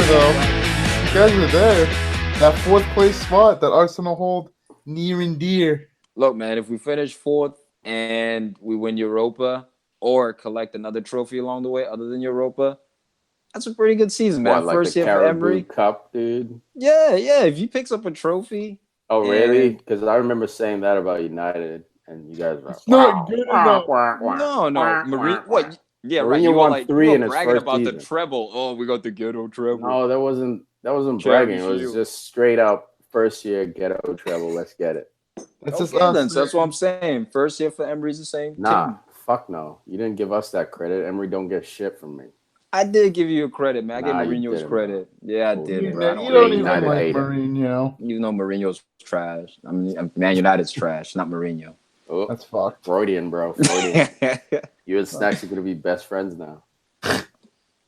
though. You guys are there. That fourth place spot that Arsenal hold near and dear. Look, man, if we finish fourth and we win Europa or collect another trophy along the way other than Europa, that's a pretty good season, man. What, like First the year for Caribou Emery. Cup, dude? Yeah. If he picks up a trophy. Oh, really? Because I remember saying that about United, and you guys were It's not good enough. No. Marine, what? Yeah, right. Mourinho You were won like 3 you in were his bragging first about season. the treble. Oh, we got the ghetto treble. No, that wasn't bragging. It was Shield. just straight up first year ghetto treble. Let's get it. That's Okay, just us. then. So that's what I'm saying. First year for Emery's the same Nah, team. fuck no. You didn't give us that credit. Emery don't get shit from me. I did give you credit, man. I Nah, gave you Mourinho's didn't, credit. Yeah, I Oh, did, yeah. bro. I You don't don't hate even United like hate him. Mourinho. Even though Mourinho's trash. I mean, Man United's trash, not Mourinho. Oh, That's fucked. Freudian, bro. Freudian. You and Snacks are gonna be best friends now.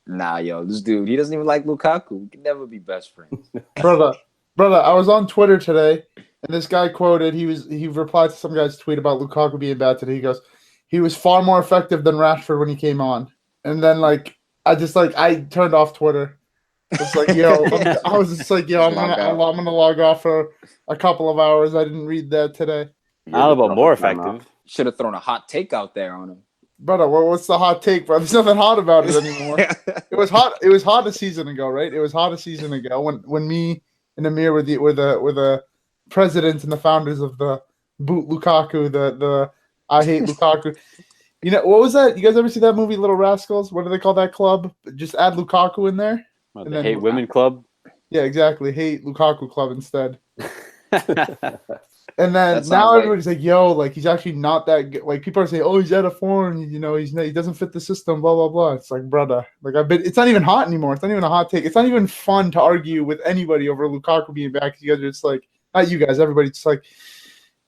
Nah, yo, this dude, he doesn't even like Lukaku. We can never be best friends. Brother, I was on Twitter today, and this guy quoted, he replied to some guy's tweet about Lukaku being bad today. He goes, he was far more effective than Rashford when he came on. And then, I turned off Twitter. It's like, yo, I was just like, yo, I'm gonna log off for a couple of hours. I didn't read that today. I don't know about more effective. Should have thrown a hot take out there on him. Brother, what's the hot take, bro? There's nothing hot about it anymore. It was hot a season ago, right? It was hot a season ago when me and Amir were the presidents and the founders of the Boot Lukaku, the I Hate Lukaku. You know, what was that? You guys ever see that movie Little Rascals? What do they call that club? Just add Lukaku in there. What, the Hate Women Club? Yeah, exactly. Hate Lukaku Club instead. And then now everybody's like, yo, like, he's actually not that good. Like, people are saying, oh, he's out of form. You know, he doesn't fit the system, blah, blah, blah. It's like, brother. Like, it's not even hot anymore. It's not even a hot take. It's not even fun to argue with anybody over Lukaku being back. You guys are just like, not you guys, everybody's just like,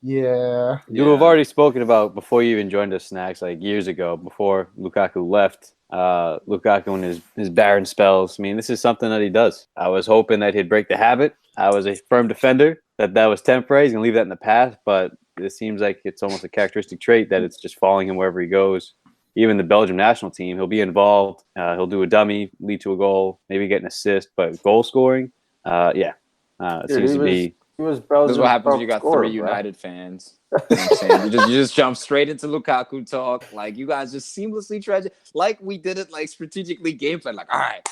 yeah. We've already spoken about before you even joined us, Snacks, like years ago, before Lukaku left. Lukaku and his barren spells. I mean, this is something that he does. I was hoping that he'd break the habit. I was a firm defender that was temporary. He's going to leave that in the past, but it seems like it's almost a characteristic trait that it's just following him wherever he goes. Even the Belgium national team, he'll be involved. He'll do a dummy, lead to a goal, maybe get an assist, but goal scoring, it seems to be. This is what happens when you got three United fans. You know what I'm saying? You just jump straight into Lukaku talk. Like, you guys just seamlessly tragic. Like, we did it, like, strategically game plan. Like, all right.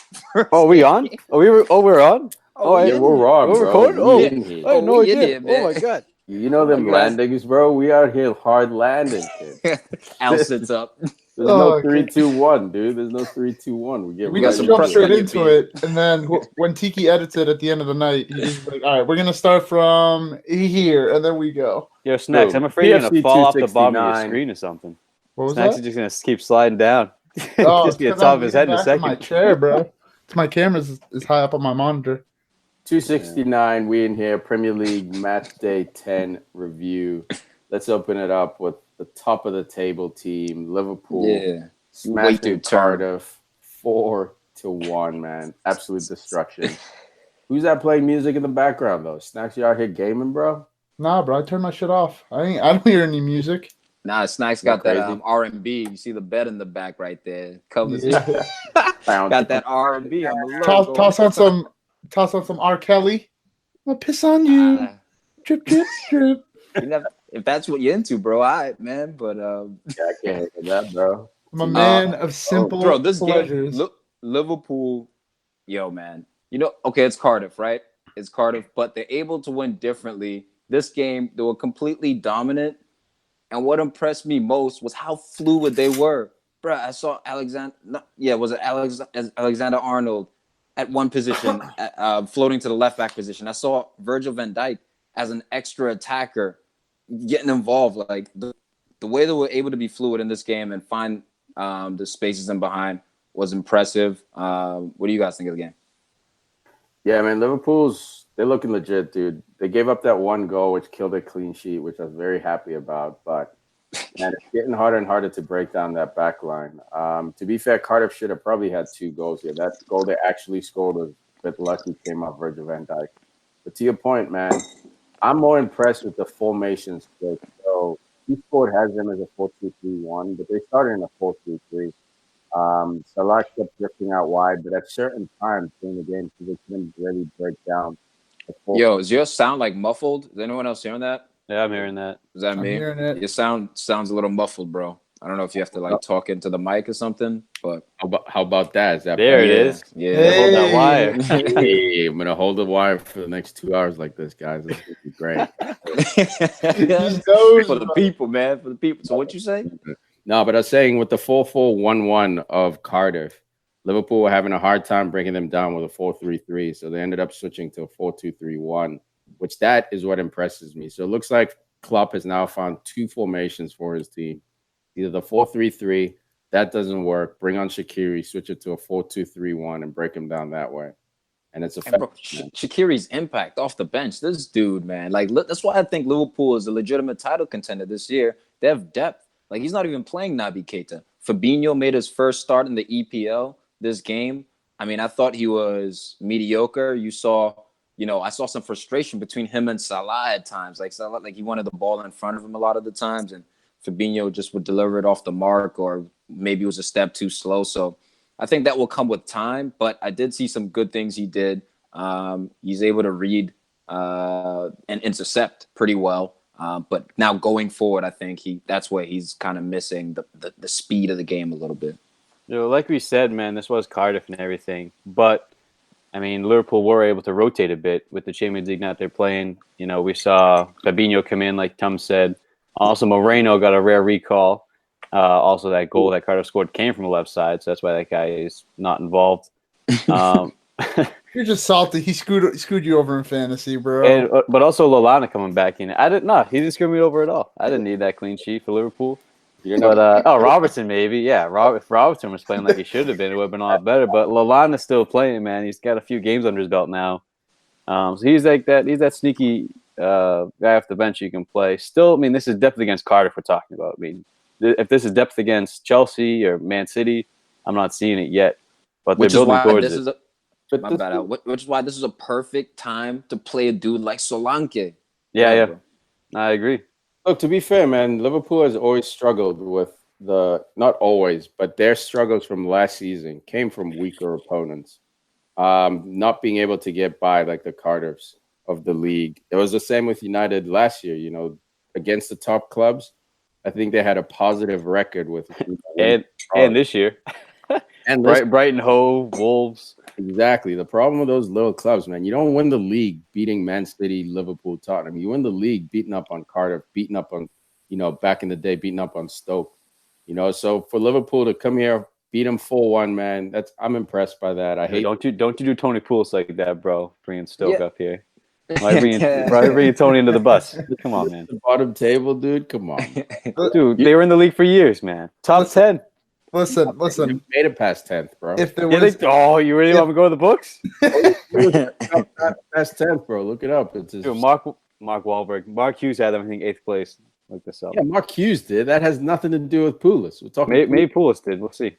Oh, we on? We're on? Yeah, we're wrong, we're bro. recording? I no idea. Oh, my God. You know them landings, bro? We out here hard landing, kid. Al sits up. There's no 3-2-1, dude. There's no 3-2-1. We just jump straight into it, and then when Tiki edits it at the end of the night, he's like, all right, we're going to start from here, and then we go. Yo, Snacks, I'm afraid you're going to fall off the bottom of your screen or something. What was Snacks that? is just going to keep sliding down. Oh, just be on top of his head in a second. My chair, bro. It's my camera is high up on my monitor. 269, we in here, Premier League Matchday 10 review. Let's open it up with the top of the table team, Liverpool. Smashing Cardiff 4-1, man. Absolute destruction. Who's that playing music in the background, though? Snacks, you out here gaming, bro? Nah, bro, I turned my shit off. I don't hear any music. Nah, Snacks got that R&B. You see the bed in the back right there. Covers it. Got that R&B on the logo. Toss on some R. Kelly. I'll piss on you. Drip, drip, drip. If that's what you're into, bro, all right, man. But yeah, I can't hear that, bro. I'm a man of simple pleasures. Game, Liverpool, yo, man. You know, okay, it's Cardiff, right? It's Cardiff, but they're able to win differently. This game, they were completely dominant. And what impressed me most was how fluid they were. Bro, I saw Alexander Arnold at one position, floating to the left back position. I saw Virgil van Dijk as an extra attacker getting involved. Like the way they were able to be fluid in this game and find the spaces in behind was impressive. What do you guys think of the game? Yeah, man, they're looking legit, dude. They gave up that one goal, which killed a clean sheet, which I was very happy about. But man, it's getting harder and harder to break down that back line. To be fair, Cardiff should have probably had 2 goals here. That goal they actually scored was a bit lucky, came off Virgil van Dijk. But to your point, man, I'm more impressed with the formation split. So each board has them as a 4-2-3-1, but they started in a 4-3-3. Salah kept drifting out wide, but at certain times during the game, he couldn't really break down. Yo, is your sound like muffled? Is anyone else hearing that? Yeah, I'm hearing that. Is that I'm me? hearing it. Your sounds a little muffled, bro. I don't know if you have to like talk into the mic or something, but How about that? Is that There it better? is. Yeah. Hold that wire. Hey, I'm gonna hold the wire for the next 2 hours like this, guys. This would be great. These knows, For the people, man. For the people. So what you say? No, but I was saying with the 4-4-1-1 of Cardiff, Liverpool were having a hard time breaking them down with a 4-3-3. So they ended up switching to a 4-2-3-1, which that is what impresses me. So it looks like Klopp has now found 2 formations for his team. Either the 4-3-3, that doesn't work. Bring on Shaqiri, switch it to a 4-2-3-1 and break him down that way. And it's And bro, effective. Shaqiri's impact off the bench. This dude, man. Like, that's why I think Liverpool is a legitimate title contender this year. They have depth. Like, he's not even playing Naby Keita. Fabinho made his first start in the EPL this game. I mean, I thought he was mediocre. I saw some frustration between him and Salah at times. Like, Salah, like he wanted the ball in front of him a lot of the times, and Fabinho just would deliver it off the mark, or maybe it was a step too slow. So I think that will come with time, but I did see some good things he did. He's able to read and intercept pretty well. But now going forward, I think that's where he's kind of missing the speed of the game a little bit. Like we said, man, this was Cardiff and everything. But, I mean, Liverpool were able to rotate a bit with the Champions League night they're playing. We saw Fabinho come in, like Tom said. Also, Moreno got a rare recall. Also, that goal that Cardiff scored came from the left side, so that's why that guy is not involved. You're just salty. He screwed you over in fantasy, bro. But also Lallana coming back in. He didn't screw me over at all. I didn't need that clean sheet for Liverpool. But Robertson maybe, yeah. If Robertson was playing like he should have been, it would have been a lot better. But Lallana's still playing, man. He's got a few games under his belt now. So he's like that. He's that sneaky guy off the bench you can play. Still, I mean, this is depth against Cardiff we're talking about. I mean, if this is depth against Chelsea or Man City, I'm not seeing it yet. But they're building towards it. Which is why this is a perfect time to play a dude like Solanke. Yeah. I agree. Look, to be fair, man, Liverpool has always struggled with not always, but their struggles from last season came from weaker opponents. Not being able to get by like the Cardiffs of the league. It was the same with United last year, against the top clubs. I think they had a positive record with and this year. And Brighton, Hove, Wolves. Exactly. The problem with those little clubs, man, you don't win the league beating Man City, Liverpool, Tottenham. You win the league beating up on Cardiff, beating up on, back in the day, beating up on Stoke. So for Liverpool to come here, beat them 4-1, man, I'm impressed by that. Don't you do Tony Pulis like that, bro, bringing Stoke up here. Why bringing Tony into the bus? Come on, man. The bottom table, dude. Come on, dude. They were in the league for years, man. Top 10. Listen. You made it past 10th, bro. If there was, you really want to go to the books? Past 10th, bro. Look it up. It's dude, Mark Wahlberg. Mark Hughes had them, I think, 8th place. Look this up. Yeah, Mark Hughes did. That has nothing to do with Pulis. We're talking. Maybe Pulis did. We'll see.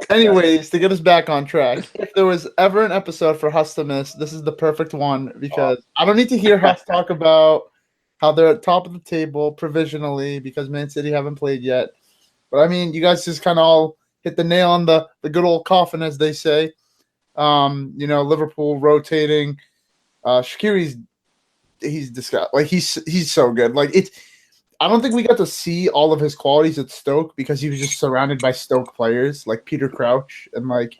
Anyways, to get us back on track, if there was ever an episode for Huss to miss, this is the perfect one because I don't need to hear Huss talk about how they're at top of the table provisionally because Man City haven't played yet. But I mean, you guys just kind of all hit the nail on the good old coffin, as they say. Liverpool rotating. Shaqiri's he's disgusting. Like he's so good. Like I don't think we got to see all of his qualities at Stoke because he was just surrounded by Stoke players like Peter Crouch and like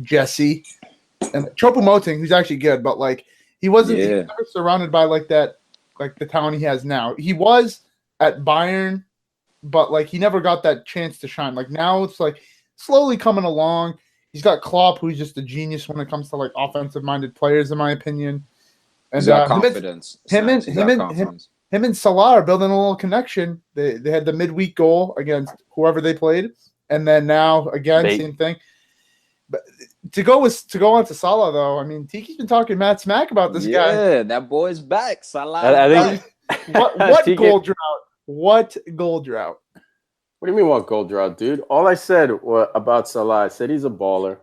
Jesse and Choupo-Moting, who's actually good, but like he was never surrounded by like that, like the talent he has now. He was at Bayern, but like he never got that chance to shine. Like now it's like slowly coming along. He's got Klopp, who's just a genius when it comes to like offensive-minded players, in my opinion. And he's got confidence. Him and Salah are building a little connection. They had the midweek goal against whoever they played, and then now again same thing. But to go on to Salah though, I mean Tiki's been talking mad smack about this guy. Yeah, that boy's back. Salah. I think what goal drought? What goal drought? What do you mean what goal drought, dude? All I said about Salah, I said he's a baller.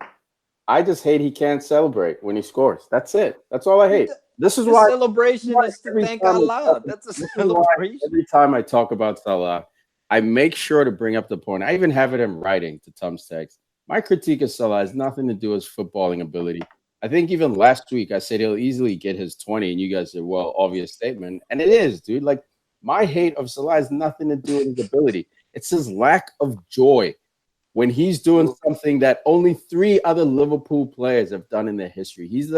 I just hate he can't celebrate when he scores. That's it. That's all I hate. This is why celebration is to thank Allah. That's a celebration. Every time I talk about Salah, I make sure to bring up the point. I even have it in writing to Tom's text. My critique of Salah has nothing to do with his footballing ability. I think even last week I said he'll easily get his 20, and you guys said, well, obvious statement. And it is, dude. Like, my hate of Salah has nothing to do with his ability. It's his lack of joy when he's doing something that only 3 other Liverpool players have done in their history. He's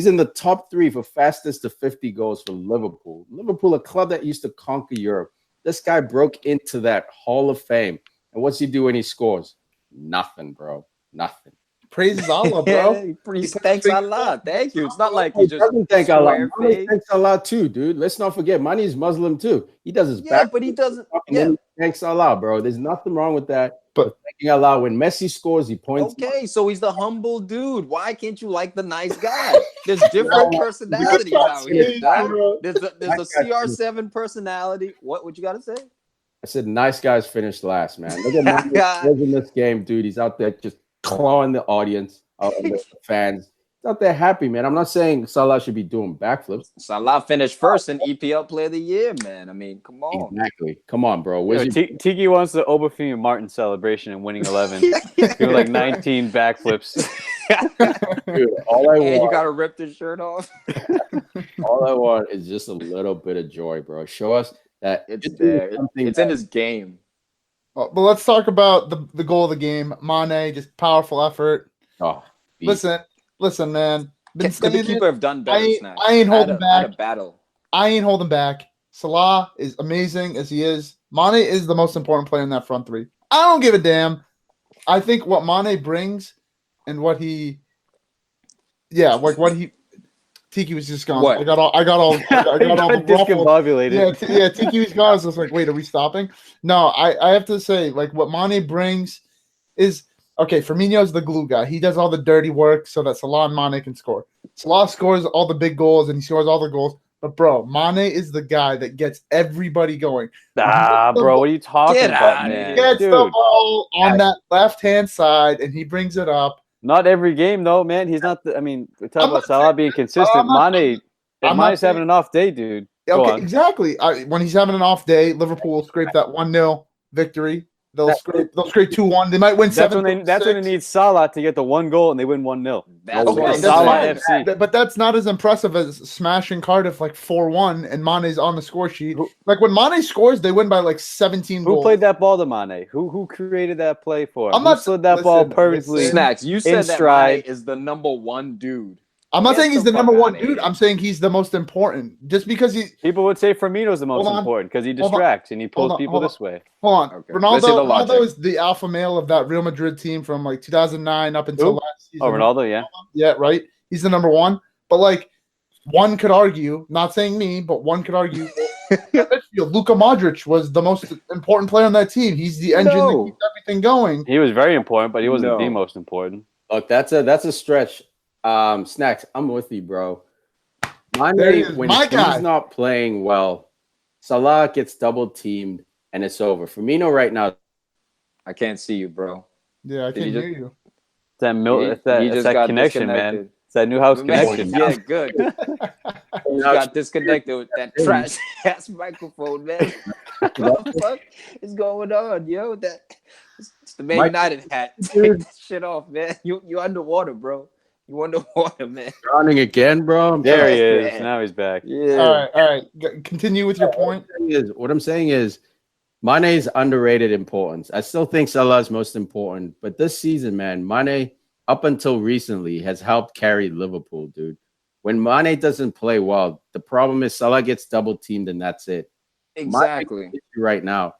in the top 3 for fastest to 50 goals for Liverpool. Liverpool, a club that used to conquer Europe. This guy broke into that Hall of Fame. And what's he do when he scores? Nothing, bro. Nothing. Praises Allah, bro. Thanks Allah. Thank you. It's not like He you just doesn't thank Allah. swear Mane fake. thanks Allah too, dude. Let's not forget, Mane is Muslim too. He does his back. But he doesn't. And then he thanks Allah, bro. There's nothing wrong with that. But thanking Allah, when Messi scores, he points. Okay, so he's the humble dude. Why can't you like the nice guy? There's different personalities out here, dog. There's the CR7 personality. What you got to say? I said, nice guys finish last, man. Look at Mane in this game, dude. He's out there just clawing the audience, the fans. He's out there happy, man. I'm not saying Salah should be doing backflips. Salah finished first in EPL Player of the Year, man. I mean, come on. Exactly. Come on, bro. Tiki wants the Obafemi Martin celebration and winning 11. Do like 19 backflips. Dude, all I want, you got to rip the shirt off. all I want is just a little bit of joy, bro. Show us that it's there. It's in his game. Well, but let's talk about the goal of the game. Mane, just powerful effort. Oh, listen, man. Could the keeper have done better? I ain't holding back. A battle. I ain't holding back. Salah is amazing as he is. Mane is the most important player in that front 3. I don't give a damn. I think what Mane brings and what he, Tiki was just gone. What? I got all the discombobulated. Yeah, Tiki was gone. So I was like, wait, are we stopping? No, I have to say, like, what Mane brings is, okay, Firmino's the glue guy. He does all the dirty work so that Salah and Mane can score. Salah scores all the big goals and he scores all the goals. But, bro, Mane is the guy that gets everybody going. Bro, what are you talking about, man? He gets the ball on that left-hand side and he brings it up. Not every game, though, man. He's not. We talk about Salah being consistent. Mane's having an off day, dude. Okay, exactly. When he's having an off day, Liverpool will scrape that 1-0 victory. They'll scrape 2-1. They might win 7. That's when they need Salah to get the 1 goal, and they win 1-0. Salah FC. But that's not as impressive as smashing Cardiff like 4-1, and Mane's on the score sheet. Like when Mane scores, they win by like 17 goals. Who played that ball to Mane? Who created that play for him? I'm not slid that ball perfectly. Snacks. You said that Mane is the number 1 dude. I'm not saying he's the number 1 dude. I'm saying he's the most important. Just because people would say Firmino's the most important because he distracts and he pulls people this way. Hold on, okay. Ronaldo is the alpha male of that Real Madrid team from like 2009 up until last season. Oh, Ronaldo, yeah, right. He's the number 1. But like, one could argue, not saying me, but one could argue, Luka Modric was the most important player on that team. He's the engine that keeps everything going. He was very important, but he wasn't the most important. Look, that's a stretch. Snacks, I'm with you, bro. Mane, when he's not playing well, Salah gets double teamed and it's over. Firmino right now, I can't see you, bro. Yeah, I can't hear you. It's that connection, man. It's that new house connection. Yeah, good. You got disconnected with that trash ass microphone, man. What the fuck is going on, yo? It's the Man United hat. Take this shit off, man. You underwater, bro. You underwater, man. Drowning again, bro. There he is. Man. Now he's back. Yeah. All right. Continue with your point. What I'm saying is, Mane's underrated importance. I still think Salah's most important, but this season, man, Mane, up until recently, has helped carry Liverpool, dude. When Mane doesn't play well, the problem is Salah gets double teamed and that's it. Exactly. My issue right now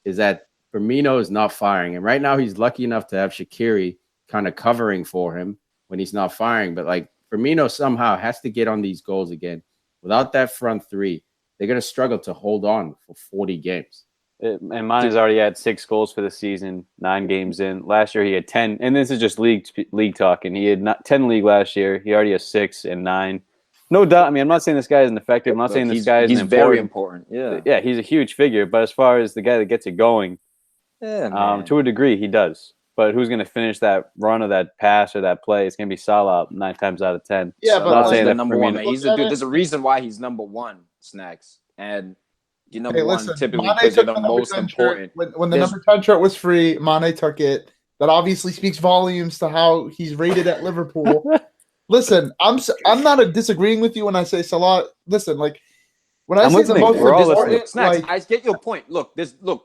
is that Firmino is not firing, and right now he's lucky enough to have Shaqiri kind of covering for him when he's not firing. But like Firmino somehow has to get on these goals again. Without that front 3, they're going to struggle to hold on for 40 games. And Mane's already had 6 goals for the season, 9 games in. Last year he had 10, and this is just league talking. He had 10 league last year. He already has 6 and 9. No doubt. I mean, I'm not saying this guy isn't effective. I'm not saying this guy isn't important. He's very important. Yeah, he's a huge figure. But as far as the guy that gets it going, to a degree, he does. But who's going to finish that run of that pass or that play? It's going to be Salah 9 times out of 10. Yeah, but I'm not saying the number 1. Man. He's a dude. There's a reason why he's number 1, Snacks. And You're number Hey, one listen, typically Mane because you're took the the number most 10 shirt. important. When the There's- number 10 shirt was free, Mane took it. That obviously speaks volumes to how he's rated at Liverpool. Listen, I'm not disagreeing with you when I say Salah. Listen, like when I I'm say the listening. most We're all important, Snacks, like I get your point. Look,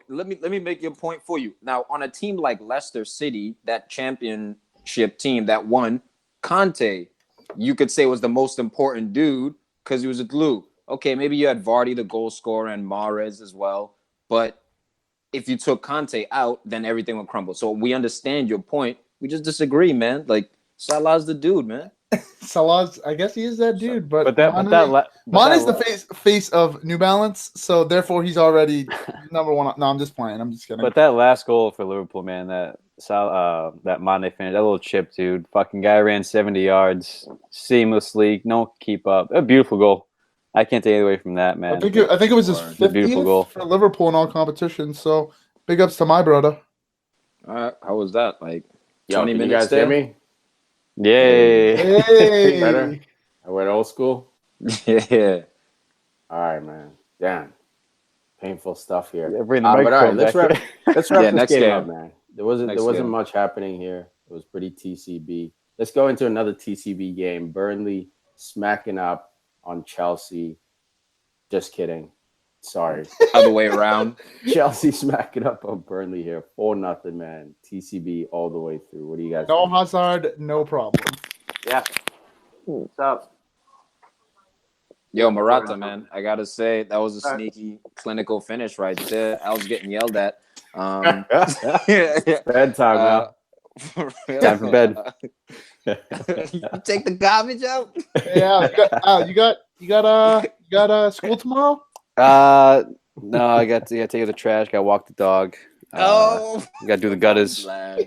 let me make your point for you. Now, on a team like Leicester City, that championship team that won, Conte, you could say was the most important dude because he was a glue. Okay, maybe you had Vardy, the goal scorer, and Mahrez as well. But if you took Conte out, then everything would crumble. So we understand your point. We just disagree, man. Like Salah's the dude, man. Salah's, I guess he is that dude, but Mane's Mane's the face of New Balance, so therefore he's already number one. No, I'm just playing. I'm just kidding. But that last goal for Liverpool, man, that Mane finish, that little chip, dude. Fucking guy ran 70 yards seamlessly. No one could keep up. A beautiful goal. I can't take it away from that, man. I think it was his a beautiful goal 50th for Liverpool in all competitions. So big ups to my brother. All right, how was that? Like Yo, 20 can you minutes guys hear there? me? Yay! Hey, Better? I went old school. Yeah. All right, man. Damn. Painful stuff here. Yeah, bring the But all right, microphone let's back wrap here. let's wrap Yeah, this next game game. up, man. There wasn't Next game. much happening here. It was pretty TCB. Let's go into another TCB game. Burnley smacking up on Chelsea. Just kidding. Sorry. Other way around. Chelsea smacking up on Burnley here. 4-0, man. TCB all the way through. What do you guys no think? Hazard, no problem. Yeah. What's up? Yo, Morata, man. I gotta say that was a sneaky clinical finish right there. I was getting yelled at. Bedtime now. For real. Time for bed. You take the garbage out. Yeah, you got school tomorrow? No, I got to take out the trash. Got to walk the dog. Oh, Got to do the gutters. gotta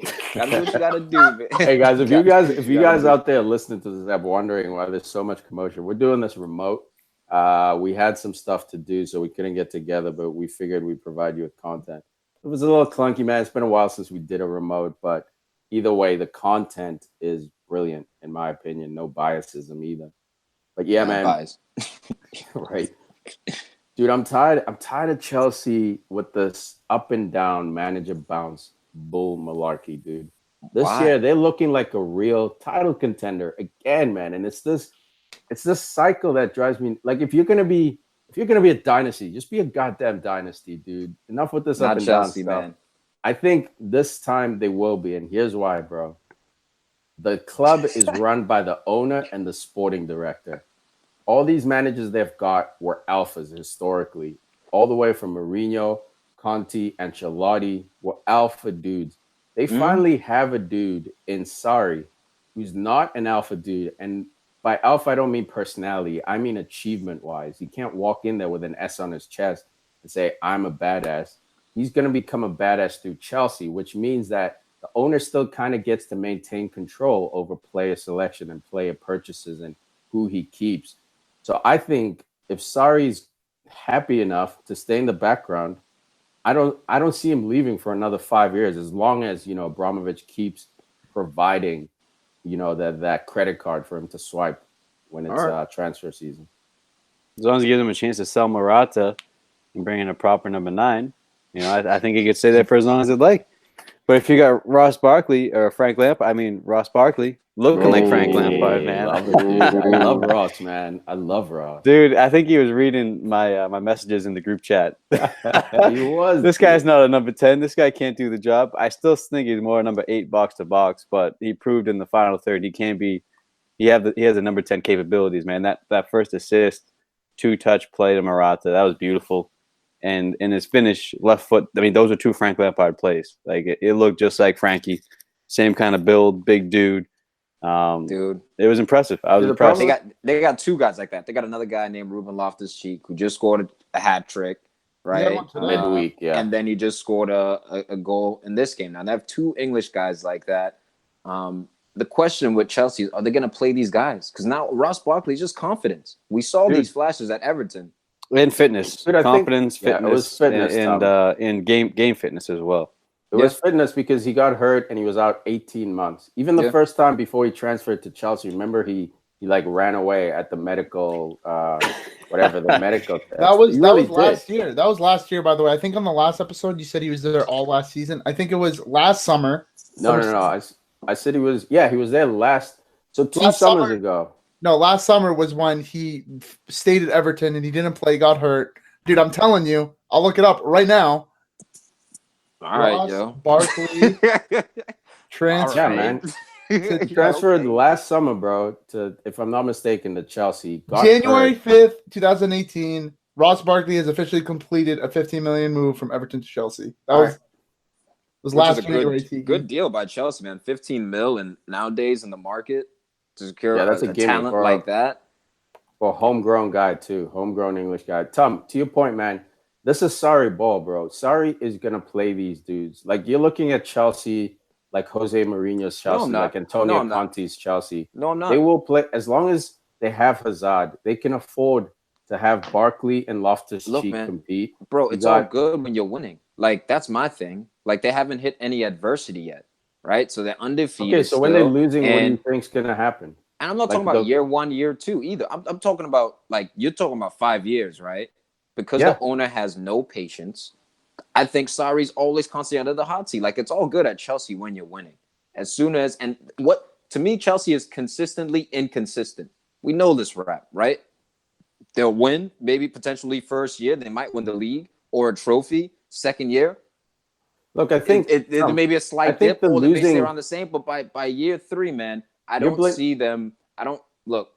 do what you gotta do, man. Hey guys, if you guys out there listening to this app wondering why there's so much commotion, we're doing this remote. We had some stuff to do, so we couldn't get together, but we figured we'd provide you with content. It was a little clunky, man. It's been a while since we did a remote, but either way, the content is brilliant, in my opinion. No biasism either. But yeah, man. Bias. Right. Dude, I'm tired of Chelsea with this up and down manager bounce bull malarkey, dude. This year they're looking like a real title contender again, man. And it's this cycle that drives me. Like if you're gonna be a dynasty, just be a goddamn dynasty, dude. Enough with this Not up and Chelsea, down stuff. man. I think this time they will be, and here's why, bro. The club is run by the owner and the sporting director. All these managers they've got were alphas historically, all the way from Mourinho, Conte, Ancelotti were alpha dudes. They finally have a dude in Sarri who's not an alpha dude. And by alpha, I don't mean personality. I mean achievement-wise. You can't walk in there with an S on his chest and say, I'm a badass. He's going to become a badass through Chelsea, which means that the owner still kind of gets to maintain control over player selection and player purchases and who he keeps. So I think if Sarri's happy enough to stay in the background, I don't see him leaving for another 5 years as long as, Abramovich keeps providing, that credit card for him to swipe when it's transfer season. As long as he gives him a chance to sell Morata and bring in a proper number 9, I think he could stay there for as long as he'd like. But if you got Ross Barkley looking like Frank Lampard, man. I love Ross, man. I love Ross. Dude, I think he was reading my messages in the group chat. He was. This guy's not a number 10. This guy can't do the job. I still think he's more a number 8 box to box, but he proved in the final third he can be. He has a number 10 capabilities, man. That first assist, 2-touch play to Morata, that was beautiful. And in his finish, left foot, those are 2 Frank Lampard plays. Like it looked just like Frankie. Same kind of build, big dude. Dude, it was impressive. I was impressed. They got 2 guys like that. They got another guy named Ruben Loftus-Cheek who just scored a hat trick, right? Midweek, yeah. And then he just scored a goal in this game. Now they have 2 English guys like that. The question with Chelsea is, are they going to play these guys? Because now Ross Barkley is just confidence. We saw these flashes at Everton. And fitness, confidence, fitness, it was fitness, and game fitness as well. It was fitness because he got hurt and he was out 18 months. Even the first time before he transferred to Chelsea, remember he he like ran away at the medical whatever the medical test. That was He really last did. year. That was last year, by the way. I think on the last episode you said he was there all last season. I think it was last summer. No. I said he was. Yeah, he was there last. So two Last summers summer. ago. No, last summer was when he stayed at Everton and he didn't play, got hurt. Dude, I'm telling you, I'll look it up right now. All right, Ross yo. Barkley transfer. Yeah, man. Transferred last summer, bro, to, if I'm not mistaken, to Chelsea. Got January hurt. 5th, 2018. Ross Barkley has officially completed a 15 million move from Everton to Chelsea. That All was right. was Which last is a January. good, good deal by Chelsea, man. 15 mil, and nowadays in the market to secure Yeah, that's a a gimme, talent bro. like that. Well, homegrown guy too, homegrown English guy. Tom, to your point, man, this is Sarri ball, bro. Sarri is gonna play these dudes. Like you're looking at Chelsea, like Jose Mourinho's No, I'm Chelsea, not. like Antonio No, I'm not. Conte's Chelsea. No, I'm not. They will play as long as they have Hazard. They can afford to have Barkley and Loftus-Cheek man. compete. Bro, You it's all got- good when you're winning. Like, that's my thing. Like, they haven't hit any adversity yet, right? So they're undefeated. Okay, so when they're still, losing, what do you and think's gonna happen? I'm not like talking about the- year 1, year 2 either. I'm talking about, like, you're talking about 5 years, right? Because Yeah. the owner has no patience. I think Sarri's always constantly under the hot seat. Like, it's all good at Chelsea when you're winning. As soon as, and what, to me, Chelsea is consistently inconsistent. We know this rap, right? They'll win, maybe potentially first year. They might win the league or a trophy second year. Look, I think It may be a I slight think dip, the or they may stay losing- around the same. But by year 3, man, I You're don't see them. I don't look,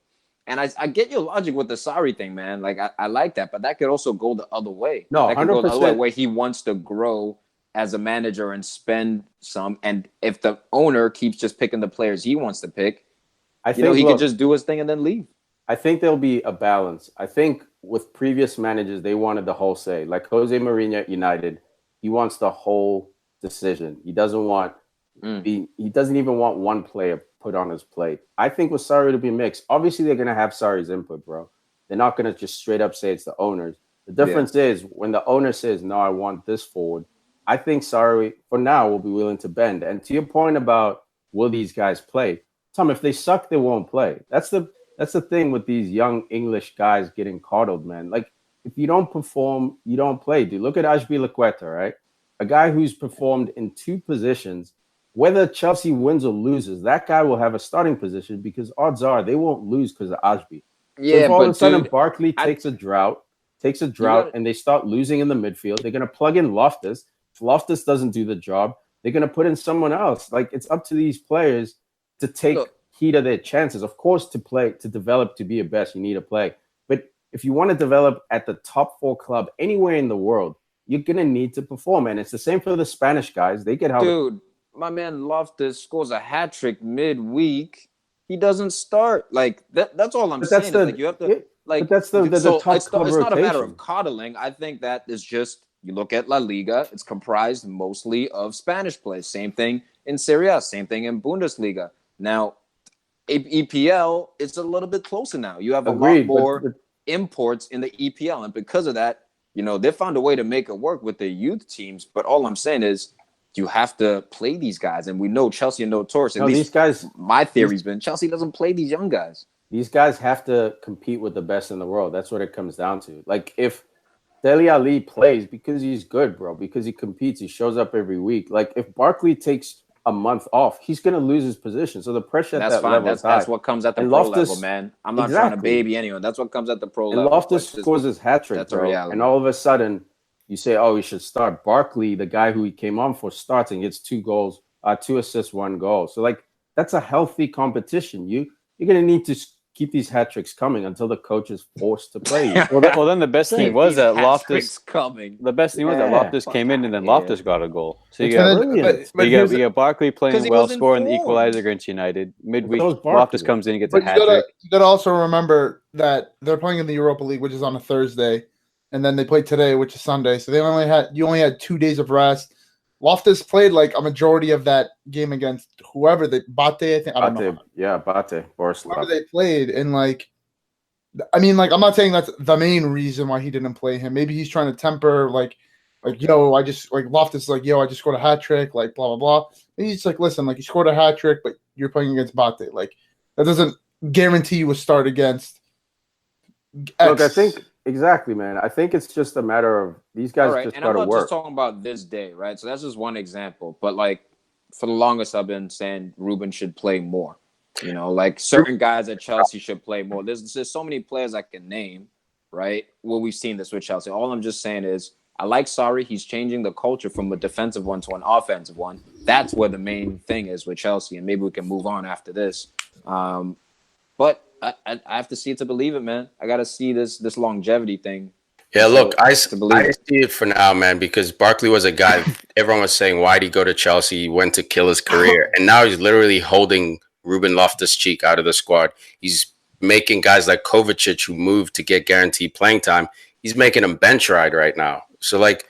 and I get your logic with the Sarri thing, man. Like I like that, but that could also go the other way. No, that could go the other way 100%. where he wants to grow as a manager and spend some. And if the owner keeps just picking the players he wants to pick, I you know, think he look, could just do his thing and then leave. I think there'll be a balance. I think with previous managers, they wanted the whole say. Like Jose Mourinho at United, he wants the whole decision. He doesn't want he doesn't even want one player put on his plate. I think with Sarri, it'll be mixed. Obviously, they're gonna have Sarri's input, bro. They're not gonna just straight up say it's the owners. The difference is when the owner says, "No, I want this forward," I think Sarri, for now, will be willing to bend. And to your point about will these guys play, Tom, if they suck, they won't play. That's the thing with these young English guys getting coddled, man. Like, if you don't perform, you don't play, dude. Look at Ashby Laqueta, right? A guy who's performed in 2 positions. Whether Chelsea wins or loses, that guy will have a starting position because odds are they won't lose because of Ashby. Yeah, So if all but of a sudden dude, Barkley takes a drought, and they start losing in the midfield, they're going to plug in Loftus. If Loftus doesn't do the job, they're going to put in someone else. Like, it's up to these players to take heed of their chances. Of course, to develop, to be a best, you need to play. But if you want to develop at the top 4 club anywhere in the world, you're going to need to perform. And it's the same for the Spanish guys. They get how dude, my man Loftus scores a hat trick midweek. He doesn't start. Like that's all I'm saying. Like you have to but that's the top club it's not a matter rotation. of coddling. I think that is just you look at La Liga. It's comprised mostly of Spanish players. Same thing in Serie A. Same thing in Bundesliga. Now, EPL, it's a little bit closer now. You have a lot more imports in the EPL, and because of that, you know they found a way to make it work with the youth teams. But all I'm saying is, you have to play these guys, and we know Chelsea are notorious. At least these guys. My theory's been Chelsea doesn't play these young guys. These guys have to compete with the best in the world. That's what it comes down to. Like if Dele Alli plays because he's good, bro, because he competes, he shows up every week. Like if Barkley takes a month off, he's gonna lose his position. So the pressure at that level is high. That's what comes at the pro level, man. I'm not trying to baby anyone. That's what comes at the pro level. And Loftus scores his hat trick, that's bro. a reality. And all of a sudden, you say, "Oh, he should start." Barkley, the guy who he came on for, starts and gets 2 goals, 2 assists, 1 goal. So like that's a healthy competition. You're gonna need to keep these hat tricks coming until the coach is forced to play you. Well, then the best thing was that Loftus coming. The best thing was that Loftus came in and then Loftus got a goal. So you got Barkley playing well, scoring the equalizer against United. Midweek, Loftus comes in and gets a hat trick. You got to also remember that they're playing in the Europa League, which is on a Thursday, and then they play today, which is Sunday. So you only had 2 days of rest. Loftus played like a majority of that game against whoever Bate, I think. I don't know. Yeah, Bate, Boris. Whoever they played, and I'm not saying that's the main reason why he didn't play him. Maybe he's trying to temper, Loftus, I just scored a hat trick, blah blah blah. And he's like, listen, you scored a hat trick, but you're playing against Bate. That doesn't guarantee you a start against Look, I X. think exactly, man. I think it's just a matter of these guys All right, just and got I'm to not just work. talking about this day, right? So that's just one example. But like for the longest, I've been saying Ruben should play more. You know, like certain guys at Chelsea should play more. There's so many players I can name, right? Well, we've seen this with Chelsea. All I'm just saying is I like Sarri. He's changing the culture from a defensive one to an offensive one. That's where the main thing is with Chelsea, and maybe we can move on after this. But I have to see it to believe it, man. I got to see this longevity thing. Yeah, look, I to believe it. see it for now, man, because Barkley was a guy everyone was saying, why'd he go to Chelsea? He went to kill his career. And now he's literally holding Ruben Loftus-Cheek out of the squad. He's making guys like Kovacic who moved to get guaranteed playing time. He's making them bench ride right now. So, like,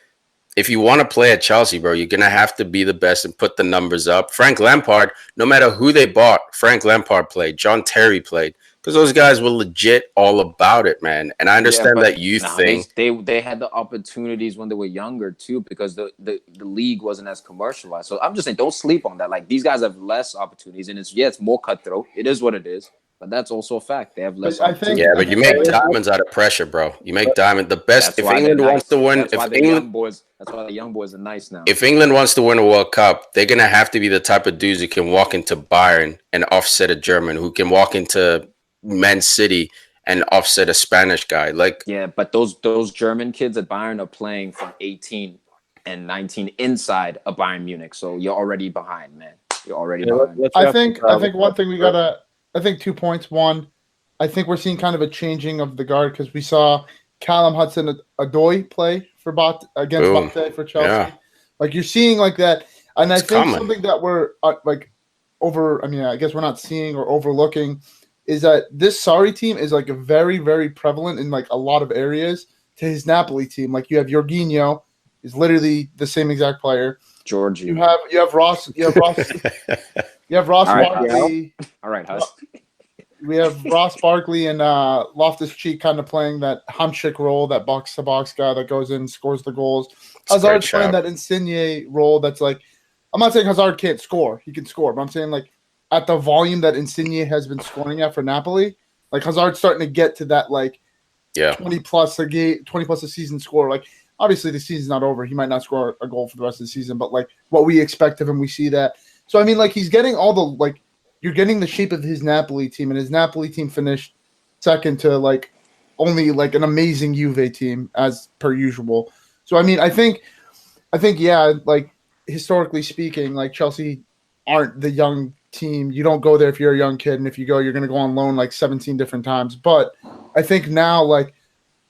if you want to play at Chelsea, bro, you're going to have to be the best and put the numbers up. Frank Lampard, no matter who they bought, Frank Lampard played. John Terry played. Because those guys were legit all about it, man. And I understand that youth thing. They had the opportunities when they were younger too, because the league wasn't as commercialized. So I'm just saying, don't sleep on that. Like these guys have less opportunities, and it's more cutthroat. It is what it is, but that's also a fact. They have less. But you make diamonds out of pressure, bro. You make diamond the best. If England wants to win, that's why the young boys are nice now. If England wants to win a World Cup, they're gonna have to be the type of dudes who can walk into Bayern and offset a German, who can walk into Man City and offset a Spanish guy. Like, yeah, but those German kids at Bayern are playing from 18 and 19 inside a Bayern Munich, so you're already behind, man. You're already behind. I think one thing I think 2 points. One, I think we're seeing kind of a changing of the guard because we saw Callum Hudson-Odoi play for against Bate for Chelsea. Yeah. Like you're seeing like that, and It's I think common. something that we're I guess we're not seeing or overlooking is that this Sarri team is like a very, very prevalent in like a lot of areas to his Napoli team. Like you have Jorginho, is literally the same exact player. Georgie. You have Ross. You have Ross Barkley. All right, Hus. We have Ross Barkley and Loftus-Cheek kind of playing that Hamsik role, that box-to-box guy that goes in, scores the goals. Hazard's playing that Insigne role that's like, I'm not saying Hazard can't score. He can score, but I'm saying like at the volume that Insigne has been scoring at for Napoli, like Hazard's starting to get to that like 20 plus a season score. Like obviously the season's not over. He might not score a goal for the rest of the season, but like what we expect of him, we see that. So I mean like he's getting all the like you're getting the shape of his Napoli team, and his Napoli team finished second to like only like an amazing Juve team as per usual. So I mean I think yeah, like historically speaking, like Chelsea aren't the young team. You don't go there if you're a young kid, and if you go, you're going to go on loan like 17 different times. But I think now, like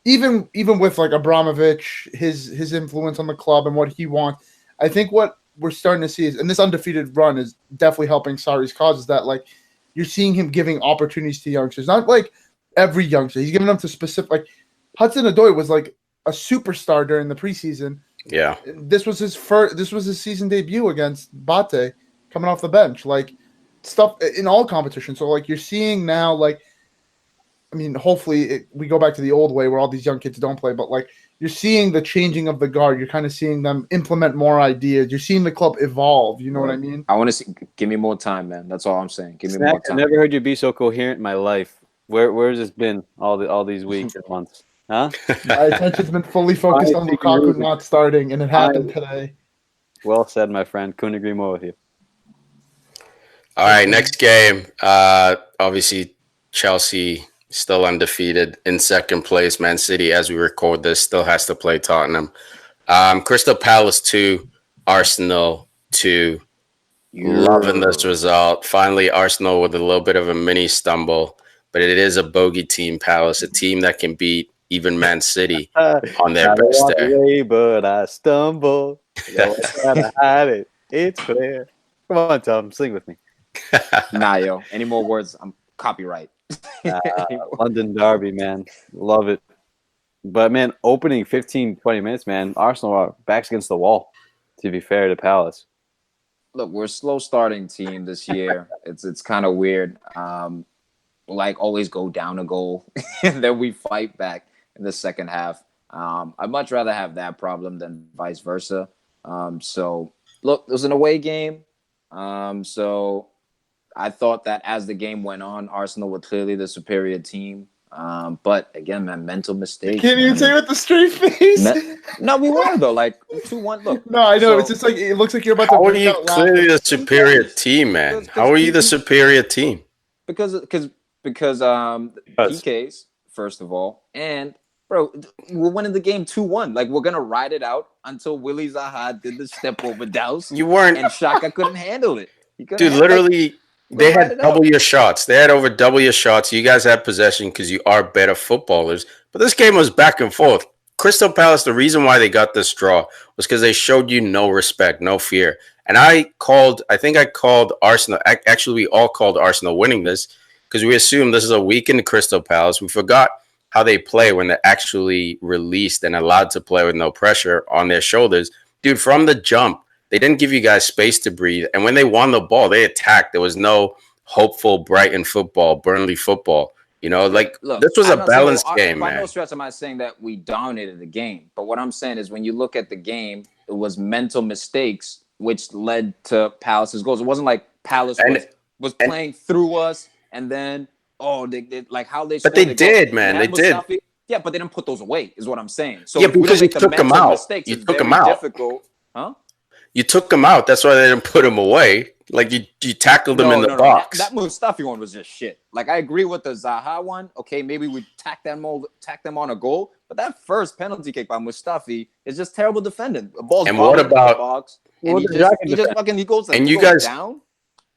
even with like Abramovich, his influence on the club and what he wants, I think what we're starting to see is, and this undefeated run is definitely helping Sarri's cause, is that like you're seeing him giving opportunities to youngsters, not like every youngster. He's giving them to specific. Like Hudson-Odoi was like a superstar during the preseason. Yeah, this was his season debut against Bate, coming off the bench. Like stuff in all competitions. So like you're seeing now, like I mean, hopefully we go back to the old way where all these young kids don't play, but like you're seeing the changing of the guard. You're kind of seeing them implement more ideas. You're seeing the club evolve. You know what I mean? I want to see. Give me more time, man. That's all I'm saying. Give me more time. I never heard you be so coherent in my life. Where's this been all these weeks and months? Huh? My attention's been fully focused on Lukaku not starting, and it happened today. Well said, my friend. Couldn't agree more with you. All right, next game. Obviously, Chelsea still undefeated in second place. Man City, as we record this, still has to play Tottenham. Crystal Palace 2, Arsenal 2. Loving this result. Finally, Arsenal with a little bit of a mini stumble, but it is a bogey team, Palace, a team that can beat even Man City on their best day. But I stumble. Yo, I gotta hide it. It's clear. Come on, Tom, sing with me. Nah, yo. Any more words? I'm copyright. London Derby, man. Love it. But, man, opening 15, 20 minutes, man, Arsenal are backs against the wall, to be fair to Palace. Look, we're a slow starting team this year. It's kind of weird. Like always go down a goal and then we fight back in the second half. I'd much rather have that problem than vice versa. So look, it was an away game. So I thought that as the game went on, Arsenal were clearly the superior team. But again, man, mental mistakes. Can't even say with the straight face. No, we were though. Like 2-1. Look. No, I know. So, it's just like it looks like you're about to. How are break you out clearly laughing. the superior team, man? How are you the superior team? Because PKs first of all, and bro, we're winning the game 2-1. Like we're gonna ride it out until Willie Zaha did the step over Douse. You weren't, and Xhaka couldn't handle it. Dude. Literally, they had double your shots. They had over double your shots. You guys had possession because you are better footballers. But this game was back and forth. Crystal Palace, the reason why they got this draw was because they showed you no respect, no fear. And I think I called Arsenal. Actually, we all called Arsenal winning this because we assumed this is a weakened Crystal Palace. We forgot how they play when they're actually released and allowed to play with no pressure on their shoulders. Dude, from the jump, they didn't give you guys space to breathe. And when they won the ball, they attacked. There was no hopeful Brighton football, Burnley football. You know, like this was a balanced game, man. By no stretch am I saying that we dominated the game. But what I'm saying is when you look at the game, it was mental mistakes which led to Palace's goals. It wasn't like Palace was playing through us and then, they like how they scored. But they did, man. They did. Yeah, but they didn't put those away, is what I'm saying. So yeah, because you took them out. You took them out. Difficult. Huh? You took them out. That's why they didn't put them away. Like you tackled them in the box. That Mustafi one was just shit. Like I agree with the Zaha one. Okay, maybe we tack them on a goal. But that first penalty kick by Mustafi is just terrible defending. The ball's and what about the box? And he goes down.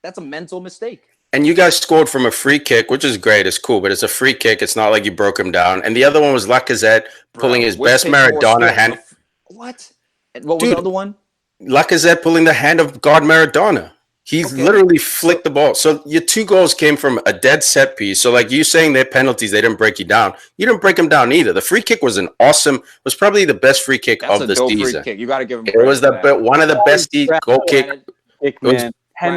That's a mental mistake. And you guys scored from a free kick, which is great. It's cool, but it's a free kick. It's not like you broke him down. And the other one was Lacazette pulling his best Maradona hand. What? And what was the other one? Lacazette pulling the hand of God Maradona. He's literally flicked the ball. So your 2 goals came from a dead set piece. So like you saying their penalties, they didn't break you down. You didn't break them down either. The free kick was was probably the best free kick of the season. Free kick. You got to give him. It was one of the best goal kick. It was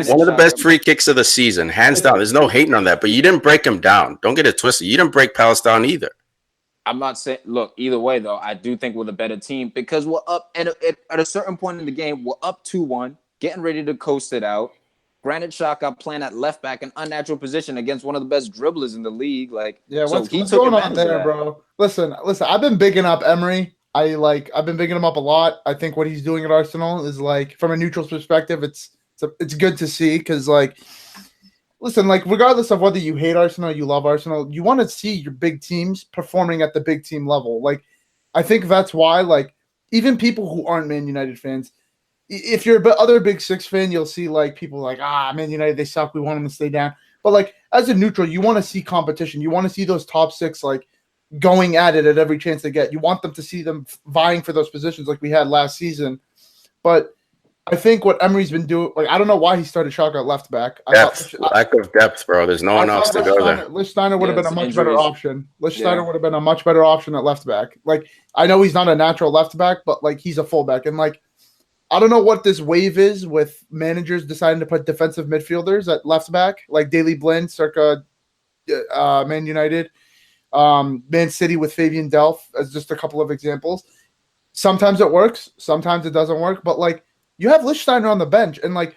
one of the best free kicks of the season, hands down. There's no hating on that, but you didn't break them down. Don't get it twisted. You didn't break Palace down either. I'm not saying. Look, either way though, I do think we're the better team because we're up at a certain point in the game. We're up 2-1, getting ready to coast it out. Granit Xhaka playing at left back, an unnatural position against one of the best dribblers in the league. Like, yeah, what's going on there, bro? Listen. I've been bigging up Emery. I've been bigging him up a lot. I think what he's doing at Arsenal is like, from a neutral perspective, it's good to see because like. Listen, like regardless of whether you hate Arsenal or you love Arsenal, you want to see your big teams performing at the big team level. Like, I think that's why, like, even people who aren't Man United fans, if you're an other Big Six fan, you'll see like people like, Man United, they suck. We want them to stay down. But like as a neutral, you want to see competition. You want to see those top 6 like going at it at every chance they get. You want them to see them vying for those positions like we had last season. But I think what Emery's been doing, like I don't know why he started Xhaka at left back. Lack of depth, bro. There's no one else to go there. Lichtsteiner would have been a much better option. Lichtsteiner would have been a much better option at left back. Like I know he's not a natural left back, but like he's a fullback, and like I don't know what this wave is with managers deciding to put defensive midfielders at left back, like Daley Blind, circa Man United, Man City with Fabian Delph as just a couple of examples. Sometimes it works, sometimes it doesn't work, but like. You have Lichtsteiner on the bench, and like,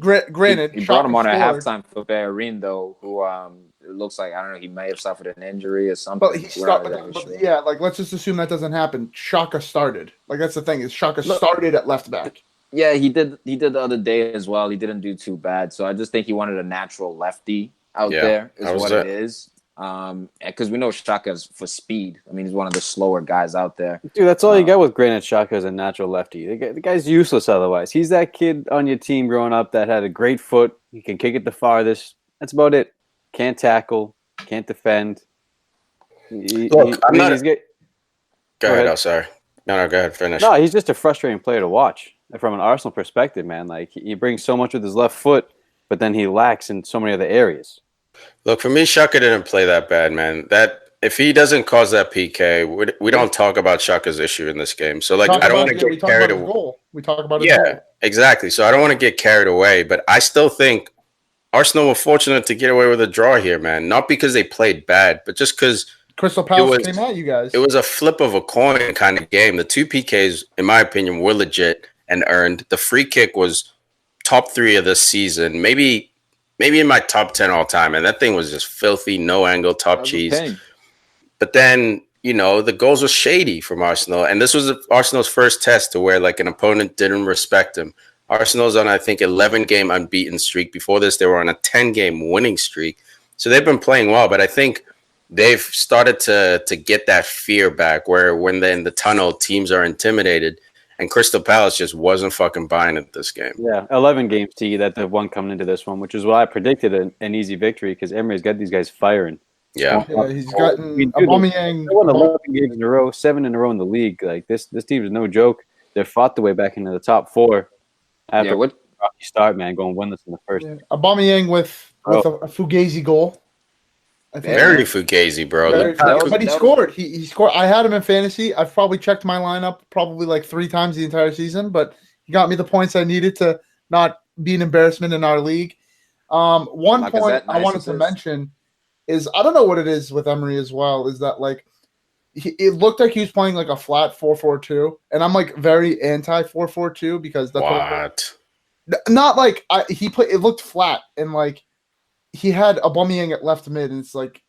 granted, he brought him on at halftime for Bellerin, though, who it looks like I don't know, he may have suffered an injury or something. But yeah, like let's just assume that doesn't happen. Xhaka started. Like that's the thing is Xhaka started at left back. Yeah, he did. He did the other day as well. He didn't do too bad. So I just think he wanted a natural lefty out there. Is what it is. Because we know Xhaka's for speed. I mean, he's one of the slower guys out there. Dude, that's all you got with Granit Xhaka as a natural lefty. The guy's useless otherwise. He's that kid on your team growing up that had a great foot. He can kick it the farthest. That's about it. Can't tackle. Can't defend. Go ahead. Oh, sorry. No, go ahead. Finish. No, he's just a frustrating player to watch from an Arsenal perspective, man. Like he brings so much with his left foot, but then he lacks in so many other areas. Look, for me, Xhaka didn't play that bad, man. That if he doesn't cause that PK, we don't talk about Xhaka's issue in this game. So, like, I don't want to get carried away. We talk about his goal. Exactly. So I don't want to get carried away, but I still think Arsenal were fortunate to get away with a draw here, man. Not because they played bad, but just because Crystal Palace came at you guys. It was a flip of a coin kind of game. The 2 PKs, in my opinion, were legit and earned. The free kick was top 3 of this season. Maybe maybe in my top 10 all time. And that thing was just filthy, no angle, top cheese. But then, you know, the goals were shady from Arsenal. And this was Arsenal's first test to where like an opponent didn't respect him. Arsenal's on, I think, 11-game unbeaten streak. Before this, they were on a 10-game winning streak. So they've been playing well, but I think they've started to get that fear back where when they're in the tunnel, teams are intimidated. And Crystal Palace just wasn't fucking buying it this game. Yeah, 11 games, Tiki, that they've won coming into this one, which is why I predicted an easy victory because Emery's got these guys firing. Yeah, he's gotten Aubameyang. They won 11 games in a row, 7 in a row in the league. Like this team is no joke. They fought the way back into the top 4 after what rocky start, man, going winless in the first. Yeah. Aubameyang with a Fugazi goal. Very Fugazi, bro. But he scored. He scored. I had him in fantasy. I've probably checked my lineup probably like 3 times the entire season, but he got me the points I needed to not be an embarrassment in our league. One point I wanted to mention is I don't know what it is with Emery as well. Is that like it looked like he was playing like a flat 4-4-2, and I'm like very anti 4-4-2 because that's what. Not like he played. It looked flat and like. He had Aubameyang at left mid, and it's like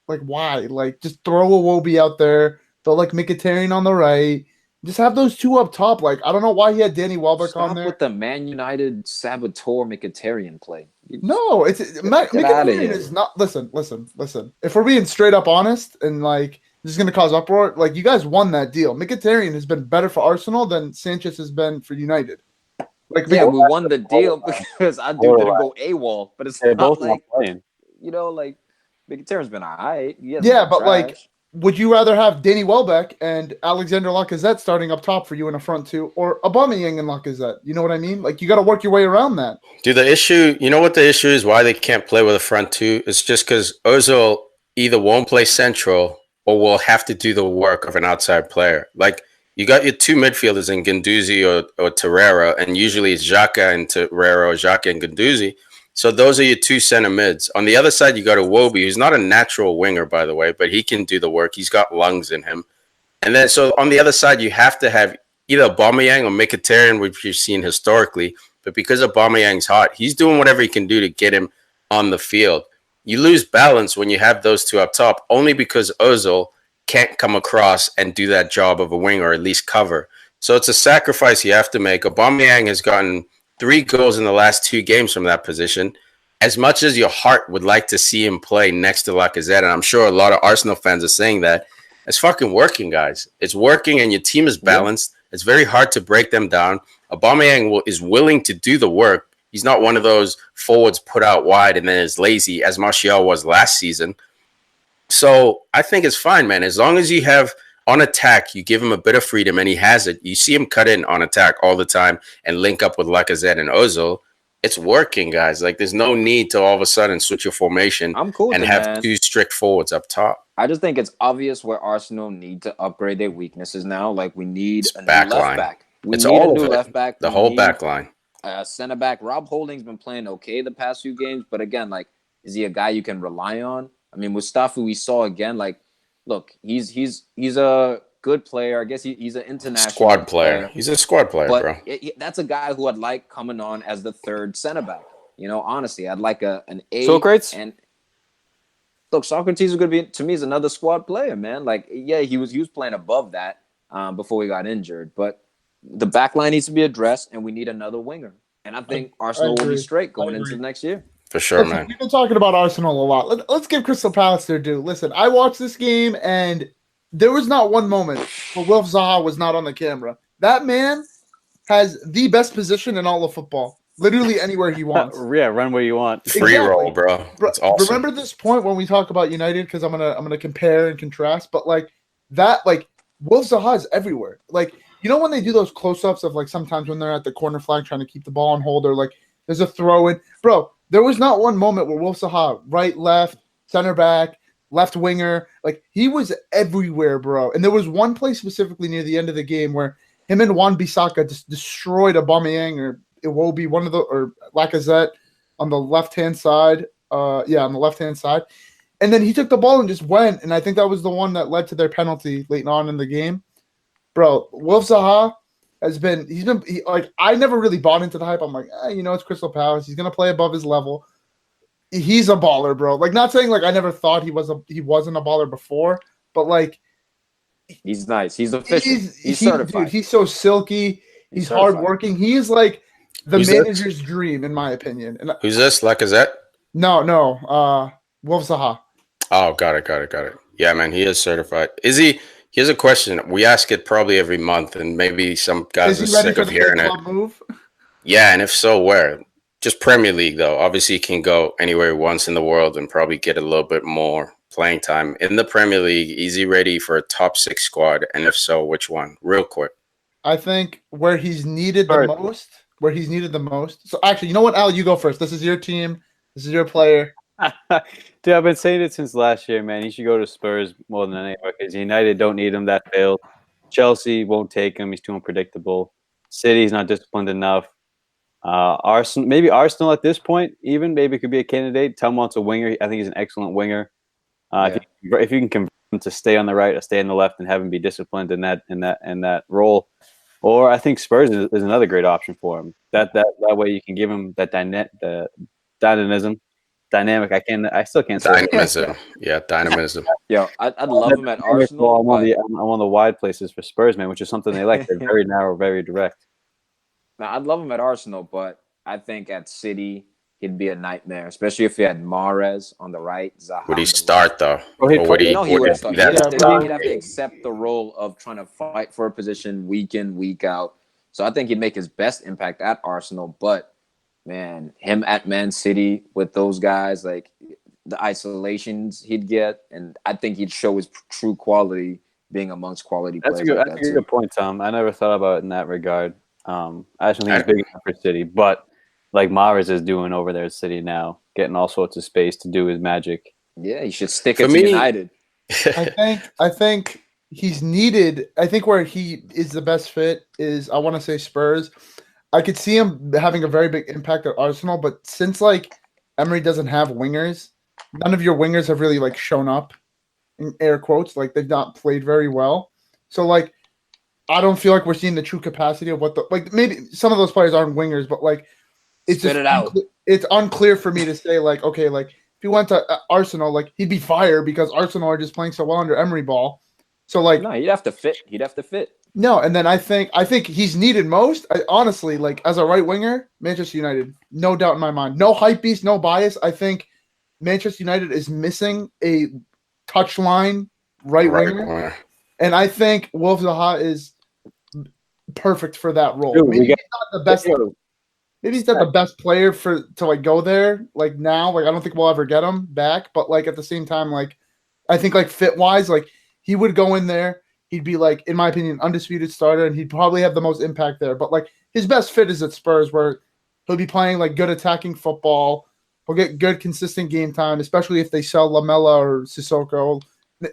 why? Like, just throw Iwobi out there, throw like Mkhitaryan on the right, just have those 2 up top. Like, I don't know why he had Danny Welbeck on there. With the Man United saboteur Mkhitaryan play. No, Mkhitaryan is not. Listen. If we're being straight up honest, and like this is gonna cause uproar, like you guys won that deal. Mkhitaryan has been better for Arsenal than Sanchez has been for United. Like, we won the deal because I didn't go AWOL, but it's not like, you know, like, Mkhitaryan's been all right. Yeah, but, like, would you rather have Danny Welbeck and Alexander Lacazette starting up top for you in a front 2 or Aubameyang and Lacazette? You know what I mean? Like, you got to work your way around that. Dude, you know what the issue is, why they can't play with a front 2? It's just because Ozil either won't play central or will have to do the work of an outside player. Like, you got your 2 midfielders in Guendouzi or Torreira, and usually it's Xhaka and Torreira or Xhaka and Guendouzi. So those are your 2 center mids. On the other side, you got Iwobi, who's not a natural winger, by the way, but he can do the work. He's got lungs in him. And then so on the other side, you have to have either Aubameyang or Mkhitaryan, which you've seen historically. But because Aubameyang's hot, he's doing whatever he can do to get him on the field. You lose balance when you have those 2 up top, only because Ozil can't come across and do that job of a wing or at least cover. So it's a sacrifice you have to make. Aubameyang has gotten 3 goals in the last 2 games from that position. As much as your heart would like to see him play next to Lacazette, and I'm sure a lot of Arsenal fans are saying that, it's fucking working, guys. It's working and your team is balanced. It's very hard to break them down. Aubameyang is willing to do the work. He's not one of those forwards put out wide and then is lazy as Martial was last season. So I think it's fine, man. As long as you have on attack, you give him a bit of freedom, and he has it. You see him cut in on attack all the time and link up with Lacazette and Ozil. It's working, guys. Like, there's no need to all of a sudden switch your formation and have 2 strict forwards up top. I just think it's obvious where Arsenal need to upgrade their weaknesses now. Like, we need a new left back. We need a new left back. The whole back line. Center back. Rob Holding's been playing okay the past few games, but again, like, is he a guy you can rely on? I mean, Mustafi, we saw again, like, look, he's a good player. I guess he's an international squad player. He's a squad player, but bro. That's a guy who I'd like coming on as the 3rd center back. You know, honestly, I'd like an A. Socrates? And look, Socrates is going to be, to me, is another squad player, man. Like, yeah, he was playing above that before he got injured. But the back line needs to be addressed, and we need another winger. And I think Arsenal will be straight going into the next year. For sure, man. We've been talking about Arsenal a lot. Let's give Crystal Palace their due. Listen, I watched this game, and there was not one moment where Wilf Zaha was not on the camera. That man has the best position in all of football. Literally anywhere he wants. Yeah, run where you want. Free roll, bro. That's awesome. Remember this point when we talk about United, because I'm gonna compare and contrast, but like that, like Wilf Zaha is everywhere. Like, you know when they do those close-ups of like sometimes when they're at the corner flag trying to keep the ball on hold, or like there's a throw in, bro. There was not one moment where Wilf Zaha, right, left, center back, left winger, like he was everywhere, bro. And there was one play specifically near the end of the game where him and Wan-Bissaka just destroyed Aubameyang or Iwobi, or Lacazette on the left-hand side. On the left-hand side. And then he took the ball and just went, and I think that was the one that led to their penalty late on in the game. Bro, Wilf Zaha I never really bought into the hype. I'm like, it's Crystal Palace. He's going to play above his level. he's a baller, bro. Like, not saying like I never thought he wasn't a baller before, but like He's nice. He's official. He's certified. Dude, he's so silky. He's certified. hardworking. He is like the Who's manager's dream, in my opinion. And Who's this? Lacazette? no, Wolf Zaha. Oh, got it. Yeah, man, he is certified. Is he? Here's a question. We ask it probably every month, and maybe some guys are Is he ready sick for of the hearing big it. club move? Yeah, and if so, where? Just Premier League, though. Obviously, he can go anywhere he wants in the world and probably get a little bit more playing time. In the Premier League, is he ready for a top 6 squad? And if so, which one? Real quick. I think where he's needed the most. So actually, you know what, Al? You go first. This is your team. This is your player. Dude, I've been saying it since last year, man. He should go to Spurs more than anywhere because United don't need him. That failed. Chelsea won't take him. He's too unpredictable. City's not disciplined enough. Arsenal at this point, even maybe could be a candidate. Tom wants a winger. I think he's an excellent winger. If you can convert him to stay on the right or stay on the left and have him be disciplined in that role, or I think Spurs is another great option for him. That way you can give him that dynamic. I still can't say dynamism. Yeah, dynamism. Yo, I'd love him at Arsenal. I'm on the wide places for Spurs, man, which is something they like. They're very narrow, very direct. Now, I'd love him at Arsenal, but I think at City he'd be a nightmare, especially if he had Mahrez on the right. Zaha Would he start though? he would start. He'd have to accept the role of trying to fight for a position week in, week out. So I think he'd make his best impact at Arsenal. But man, him at Man City with those guys, like the isolations he'd get, and I think he'd show his true quality being amongst quality players. That's a good point, Tom. I never thought about it in that regard. I just don't think he's big enough for City, but like Mahrez is doing over there at City now, getting all sorts of space to do his magic. Yeah, he should stick it to United. I think he's needed. I think where he is the best fit is, I want to say, Spurs. I could see him having a very big impact at Arsenal, but since like Emery doesn't have wingers, none of your wingers have really like shown up, in air quotes, like they've not played very well. So like, I don't feel like we're seeing the true capacity of what maybe some of those players aren't wingers, but like it's it's unclear for me to say like, okay, like if he went to Arsenal, like he'd be fired because Arsenal are just playing so well under Emery ball. So like, no, he'd have to fit. No, and then I think he's needed most. Honestly, like as a right winger, Manchester United, no doubt in my mind. No hype beast, no bias. I think Manchester United is missing a touchline right winger. And I think Wolf Zaha is perfect for that role. Dude, maybe he's not the best. Maybe he's not the best player to like go there. Like now, like I don't think we'll ever get him back. But like at the same time, like I think like fit wise, like he would go in there. He'd be like, in my opinion, undisputed starter, and he'd probably have the most impact there. But like his best fit is at Spurs, where he'll be playing like good attacking football. He'll get good consistent game time, especially if they sell Lamela or Sissoko,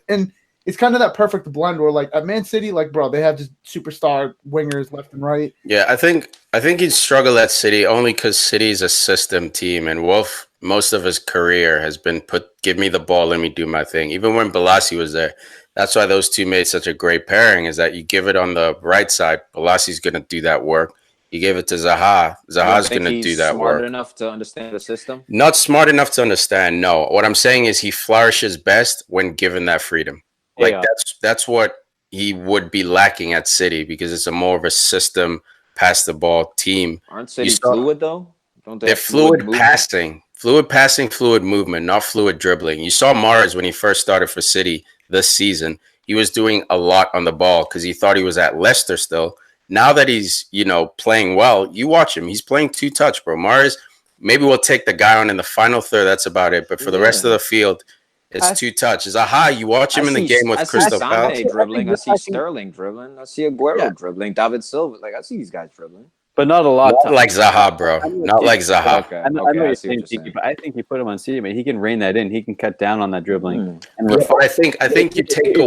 and it's kind of that perfect blend where, like, at Man City, like, bro, they have just superstar wingers left and right. Yeah, I think he'd struggle at City only because City's a system team, and Wolf, most of his career has been give me the ball, let me do my thing. Even when Balassi was there, that's why those two made such a great pairing, is that you give it on the right side, Balassi's going to do that work. You give it to Zaha, Zaha's going to do that work. Smart enough to understand the system? Not smart enough to understand, no. What I'm saying is he flourishes best when given that freedom. Like that's what he would be lacking at City because it's a more of a system, pass the ball team. Aren't City fluid though? They're fluid passing, fluid movement, not fluid dribbling. You saw Mahrez when he first started for City this season. He was doing a lot on the ball because he thought he was at Leicester still. Now that he's playing well, you watch him. He's playing two touch, bro. Mahrez, maybe we'll take the guy on in the final third. That's about it. But for the rest of the field. It's two touches. You watch him in the game with Crystal Palace. Dribbling. I see Sterling dribbling. I see Aguero dribbling. David Silva. Like, I see these guys dribbling. But not a lot. Not like Zaha, bro. Not like Zaha. Okay. I know you're saying Tiki, but I think you put him on City, man. He can rein that in. He can cut down on that dribbling. I think you take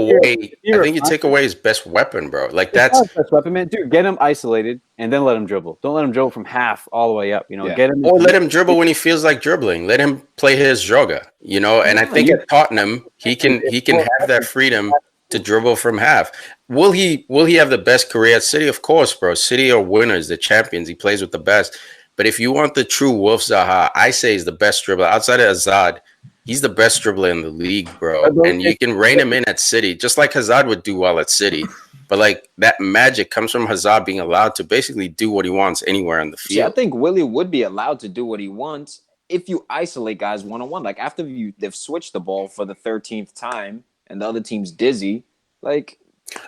away his best weapon, bro. Like that's his best weapon, man. Dude, get him isolated and then let him dribble. Don't let him dribble from half all the way up. Get him or let him dribble when he feels like dribbling. Let him play his joga. And I think at Tottenham he can have that freedom to dribble from half. Will he have the best career at City? Of course, bro. City are winners, the champions. He plays with the best. But if you want the true Wolf Zaha, I say he's the best dribbler outside of Hazard. He's the best dribbler in the league, bro. And you can rein him in at City, just like Hazard would do well at City. But like that magic comes from Hazard being allowed to basically do what he wants anywhere on the field. See, I think Willie would be allowed to do what he wants if you isolate guys one-on-one. Like after they've switched the ball for the 13th time and the other team's dizzy, like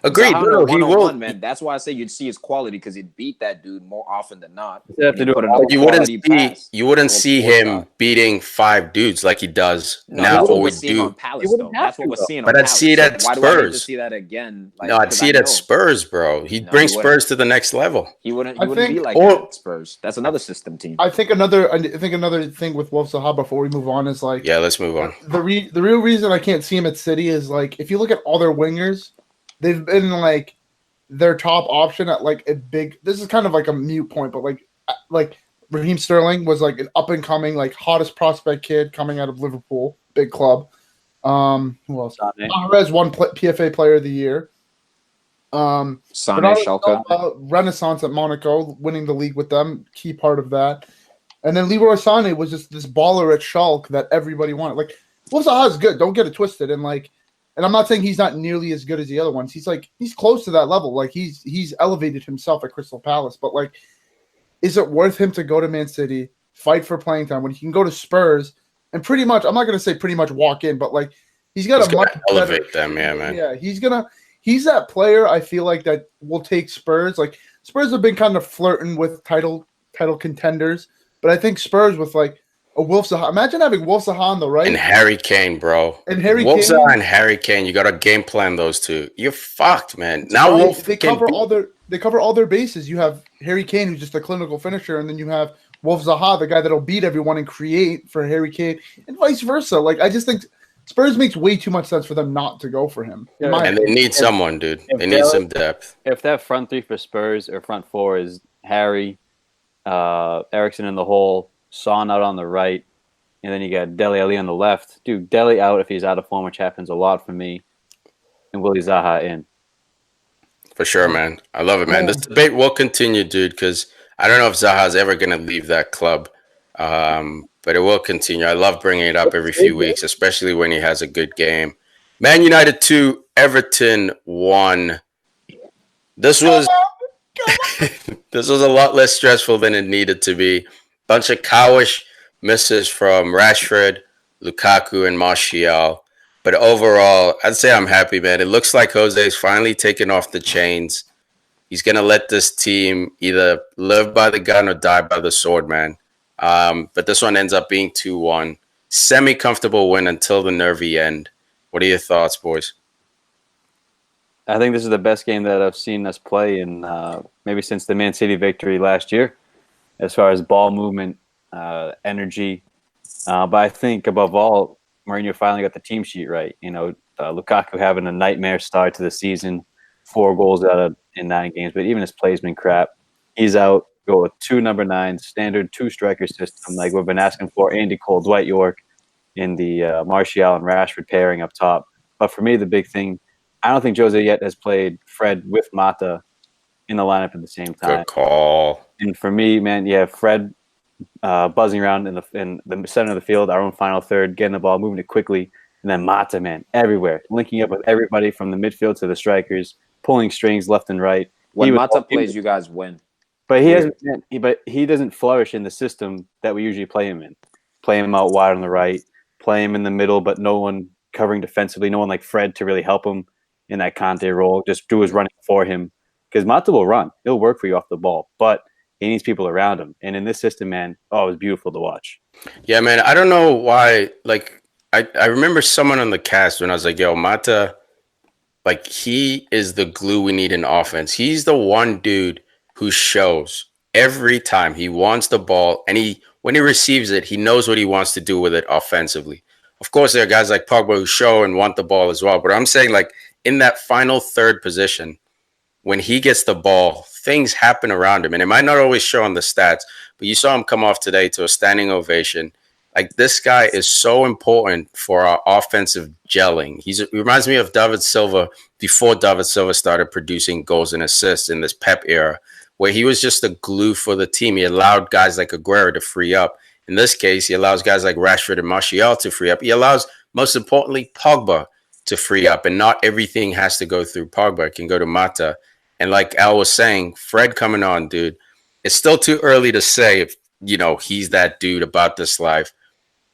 agreed, bro. He will, man. That's why I say you'd see his quality because he'd beat that dude more often than not. You wouldn't see him beating 5 dudes like he does now. Or we do. That's what we're seeing. But I'd see it at Spurs. Why do I need to see that again? Like, no, I'd see it at Spurs, bro. He'd bring Spurs to the next level. He wouldn't be like that at Spurs. That's another system team. I think another thing with Wolf Zaha before we move on is like, yeah, let's move on. The real reason I can't see him at City is like if you look at all their wingers. They've been like their top option at like a big. This is kind of like a mute point, but like Raheem Sterling was like an up and coming, like hottest prospect kid coming out of Liverpool, big club. Who else? Mahrez won PFA Player of the Year. Sane Schalke. Renaissance at Monaco, winning the league with them, key part of that. And then Leroy Sané was just this baller at Schalke that everybody wanted. Like Wolf Zaha is good, don't get it twisted, and I'm not saying he's not nearly as good as the other ones. He's close to that level. Like he's elevated himself at Crystal Palace. But like, is it worth him to go to Man City, fight for playing time when he can go to Spurs and pretty much? I'm not going to say pretty much walk in, but like he's got a much elevate them, yeah, man. Yeah, he's that player. I feel like that will take Spurs. Like Spurs have been kind of flirting with title contenders, but I think Spurs with like. A Wolf Zaha. Imagine having Wolf Zaha on the right. And Harry Kane, bro. And Harry Wolf Kane. Zaha and Harry Kane. You got to game plan those two. You're fucked, man. Now they cover all their bases. You have Harry Kane, who's just a clinical finisher, and then you have Wolf Zaha, the guy that'll beat everyone and create for Harry Kane, and vice versa. Like I just think Spurs makes way too much sense for them not to go for him. Yeah, and they need someone, dude. They need some depth. If that front three for Spurs or front four is Harry, Eriksen in the hole, Son out on the right. And then you got Dele Alli on the left. Dude, Dele out if he's out of form, which happens a lot for me. And Willie Zaha in. For sure, man. I love it, man. This debate will continue, dude, because I don't know if Zaha's ever going to leave that club. But it will continue. I love bringing it up every few weeks, especially when he has a good game. Man United 2, Everton 1. This was this was a lot less stressful than it needed to be. Bunch of cowish misses from Rashford, Lukaku, and Martial. But overall, I'd say I'm happy, man. It looks like Jose's finally taken off the chains. He's going to let this team either live by the gun or die by the sword, man. But this one ends up being 2-1. Semi-comfortable win until the nervy end. What are your thoughts, boys? I think this is the best game that I've seen us play in maybe since the Man City victory last year, as far as ball movement, energy. But I think above all, Mourinho finally got the team sheet right. You know, Lukaku having a nightmare start to the season, 4 goals in 9 games, but even his play's been crap. He's out. Go with 2 number 9s, standard 2 striker system like we've been asking for. Andy Cole, Dwight York in the Martial and Rashford pairing up top. But for me, the big thing, I don't think Jose yet has played Fred with Mata in the lineup at the same time. Good call. And for me, man, yeah, Fred buzzing around in the center of the field, our own final third, getting the ball, moving it quickly, and then Mata, man, everywhere, linking up with everybody from the midfield to the strikers, pulling strings left and right. When Mata plays, you guys win. But he doesn't flourish in the system that we usually play him in. Play him out wide on the right, play him in the middle, but no one covering defensively, no one like Fred to really help him in that Conte role. Just do his running for him. Because Mata will run. He'll work for you off the ball. But he needs people around him. And in this system, man, it was beautiful to watch. Yeah, man. I don't know why. Like, I remember someone on the cast when I was like, yo, Mata, like, he is the glue we need in offense. He's the one dude who shows every time he wants the ball. And when he receives it, he knows what he wants to do with it offensively. Of course, there are guys like Pogba who show and want the ball as well. But I'm saying, like, in that final third position, when he gets the ball, things happen around him. And it might not always show on the stats, but you saw him come off today to a standing ovation. Like, this guy is so important for our offensive gelling. He reminds me of David Silva before David Silva started producing goals and assists in this Pep era, where he was just a glue for the team. He allowed guys like Aguero to free up. In this case, he allows guys like Rashford and Martial to free up. He allows, most importantly, Pogba to free up. And not everything has to go through Pogba. It can go to Mata. And like Al was saying, Fred coming on, dude, it's still too early to say if, he's that dude about this life.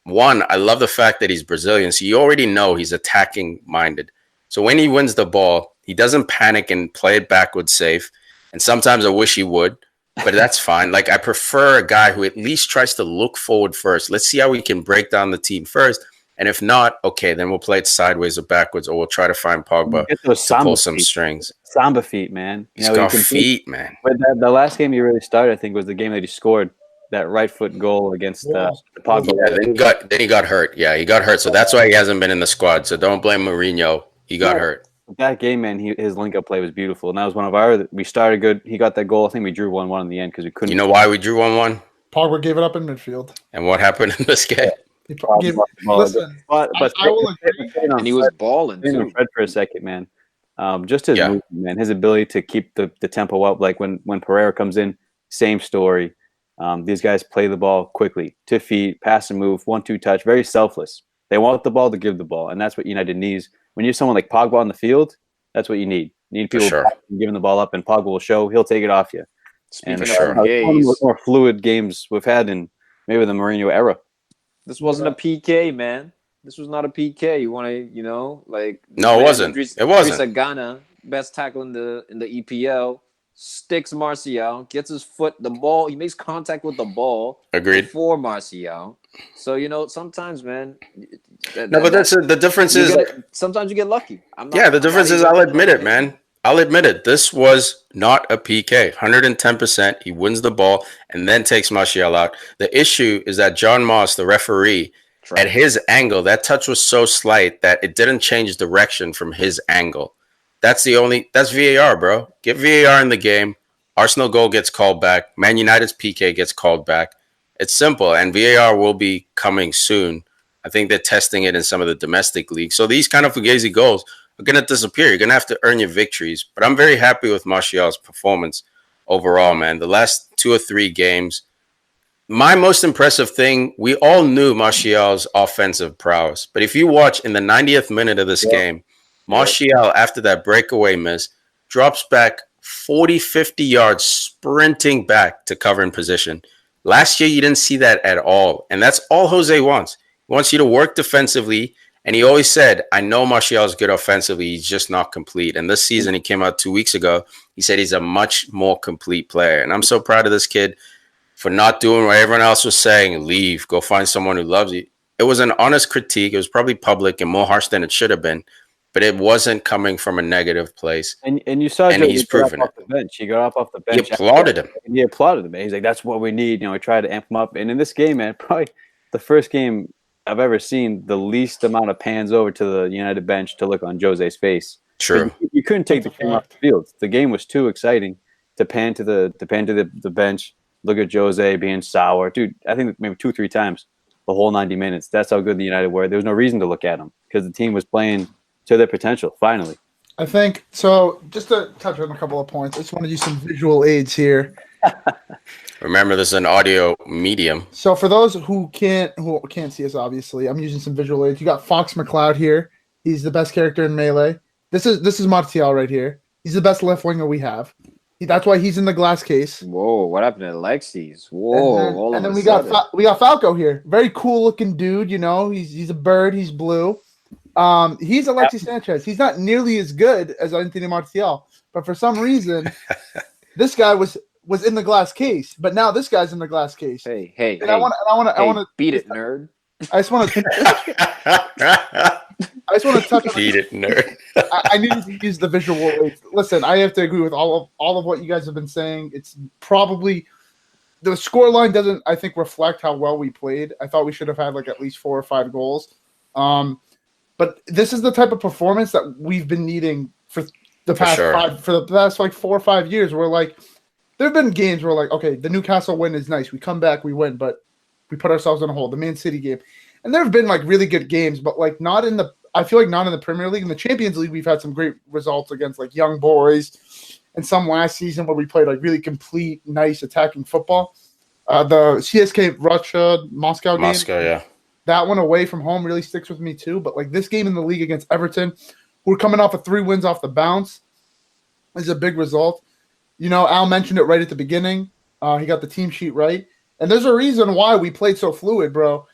One, I love the fact that he's Brazilian, so you already know he's attacking minded. So when he wins the ball, he doesn't panic and play it backwards safe. And sometimes I wish he would, but that's fine. Like, I prefer a guy who at least tries to look forward first. Let's see how we can break down the team first. And if not, okay, then we'll play it sideways or backwards, or we'll try to find Pogba to pull some strings. Samba feet, man. He's got feet, man. But the last game he really started, I think, was the game that he scored that right foot goal against Pogba. Yeah, then he got hurt. Yeah, he got hurt. So that's why he hasn't been in the squad. So don't blame Mourinho. He got hurt. That game, man, his link-up play was beautiful. And that was one of we started good. He got that goal. I think we drew 1-1 in the end because we couldn't. You know why we drew 1-1? Pogba gave it up in midfield. And what happened in this game? Listen, but I will agree. And he was balling too. Fred for a second, man. Just his movement, man. His ability to keep the tempo up. Like when Pereira comes in, same story. These guys play the ball quickly, to feet, pass and move, 1-2 touch, very selfless. They want the ball to give the ball, and that's what United needs. When you're someone like Pogba on the field, that's what you need. You need people giving the ball up, and Pogba will show. He'll take it off you. Speaking of one of the more fluid games we've had in maybe the Mourinho era. This wasn't a PK, man. This was not a PK. You want to, like... No, it wasn't. It wasn't. Ghana, best tackle in the EPL, sticks Martial, gets his foot, the ball, he makes contact with the ball. Agreed. Before Martial. So, sometimes, man... the difference is... sometimes you get lucky. The difference is, I'll admit it, man. I'll admit it. This was not a PK. 110%. He wins the ball and then takes Martial out. The issue is that John Moss, the referee, at his angle, that touch was so slight that it didn't change direction from his angle. That's VAR, bro. Get VAR in the game. Arsenal goal gets called back. Man United's PK gets called back. It's simple, and VAR will be coming soon. I think they're testing it in some of the domestic leagues. So these kind of fugazi goals are going to disappear. You're going to have to earn your victories. But I'm very happy with Martial's performance overall, man. The last 2 or 3 games, my most impressive thing, we all knew Martial's offensive prowess. But if you watch in the 90th minute of this game, Martial, after that breakaway miss, drops back 40, 50 yards, sprinting back to cover in position. Last year, you didn't see that at all. And that's all Jose wants. He wants you to work defensively. And he always said, I know Martial is good offensively. He's just not complete. And this season, he came out 2 weeks ago. He said he's a much more complete player. And I'm so proud of this kid for not doing what everyone else was saying. Leave. Go find someone who loves you. It was an honest critique. It was probably public and more harsh than it should have been. But it wasn't coming from a negative place. And you saw and he's proven it. He got up off the bench. He applauded him. He applauded him. He's like, that's what we need. He tried to amp him up. And in this game, man, probably the first game I've ever seen the least amount of pans over to the United bench to look on Jose's face. True. You couldn't take the camera off the field. The game was too exciting to pan to the bench. Look at Jose being sour. Dude, I think maybe 2-3 times the whole 90 minutes. That's how good the United were. There was no reason to look at them because the team was playing to their potential, finally. I think so. Just to touch on a couple of points, I just want to use some visual aids here. Remember, this is an audio medium. So for those who can't see us, obviously, I'm using some visual aids. You got Fox McCloud here. He's the best character in Melee. This is Martial right here. He's the best left winger we have. That's why he's in the glass case. Whoa, what happened to Alexis? Whoa, and then we got Falco here. Very cool looking dude. He's a bird. He's blue. He's Alexis Sanchez. He's not nearly as good as Anthony Martial, but for some reason, this guy was in the glass case. But now this guy's in the glass case. Hey! I want to beat it, nerd. I just want to touch on beat it, nerd. I needed to use the visual aids. Listen, I have to agree with all of what you guys have been saying. It's probably the scoreline doesn't, I think, reflect how well we played. I thought we should have had at least 4 or 5 goals. But this is the type of performance that we've been needing for the past 4 or 5 years. Where there have been games where okay, the Newcastle win is nice. We come back, we win, but we put ourselves in a hole. The Man City game, and there have been like really good games, but like not in the. I feel like not in the Premier League. In the Champions League, we've had some great results against like young boys, and some last season where we played like really complete, nice attacking football. The CSK Russia Moscow game, yeah. that one away from home really sticks with me too. But like this game in the league against Everton, who are coming off of 3 wins off the bounce, is a big result. You know, Al mentioned it right at the beginning. He got the team sheet right, and there's a reason why we played so fluid, bro.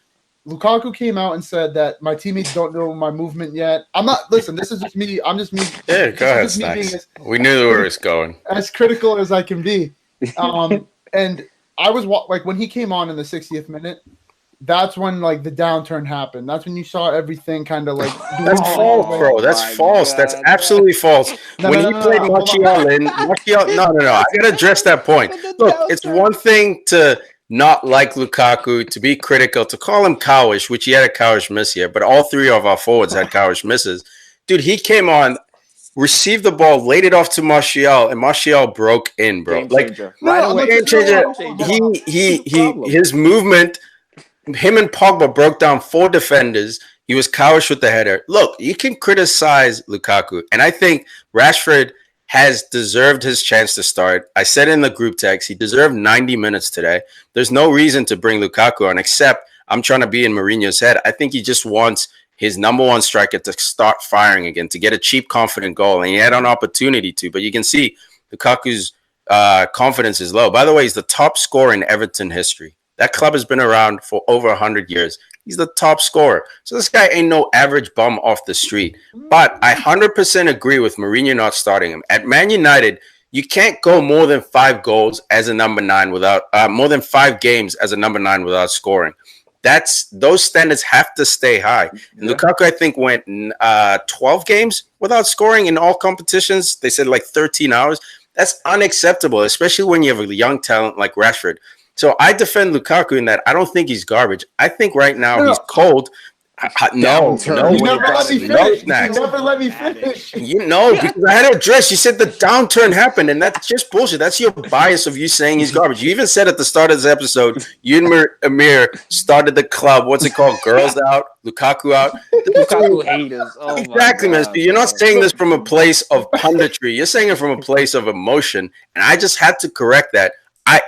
Lukaku came out and said that my teammates don't know my movement yet. I'm not. Listen, this is just me. I'm just me. Yeah, go ahead, Snacks. We knew where it was going. As critical as I can be, and I was like when he came on in the 60th minute. That's when like the downturn happened. That's when you saw everything kind of like. That's false, bro. That's false. God. That's absolutely false. When he played Martial in, Martial, no. I gotta address that point. Look, it's one thing to not like Lukaku, to be critical, to call him cowish, which he had a cowish miss here, but all 3 of our forwards had cowish misses. Dude, he came on, received the ball, laid it off to Martial, and Martial broke in, bro. Game changer. His movement. Him and Pogba broke down 4 defenders. He was cowish with the header. Look, you can criticize Lukaku, and I think Rashford has deserved his chance to start. I said in the group text, he deserved 90 minutes today. There's no reason to bring Lukaku on, except I'm trying to be in Mourinho's head. I think he just wants his number 1 striker to start firing again, to get a cheap, confident goal, and he had an opportunity to, but you can see Lukaku's confidence is low. By the way, he's the top scorer in Everton history. That club has been around for over 100 years. He's the top scorer. So this guy ain't no average bum off the street. But I 100% agree with Mourinho not starting him. At Man United, you can't go more than 5 goals as a number 9 without more than 5 games as a number 9 without scoring. Those standards have to stay high. And Lukaku, I think, went 12 games without scoring in all competitions. They said like 13 hours. That's unacceptable, especially when you have a young talent like Rashford. So I defend Lukaku in that I don't think he's garbage. I think right now he's cold. No, you never let me finish. You never let me finish. You know, because I had to address. You said the downturn happened, and that's just bullshit. That's your bias of you saying he's garbage. You even said at the start of this episode, you and Amir started the club. What's it called? Girls out, Lukaku out. Lukaku haters. Oh exactly, man. You're not saying this from a place of punditry. You're saying it from a place of emotion, and I just had to correct that. I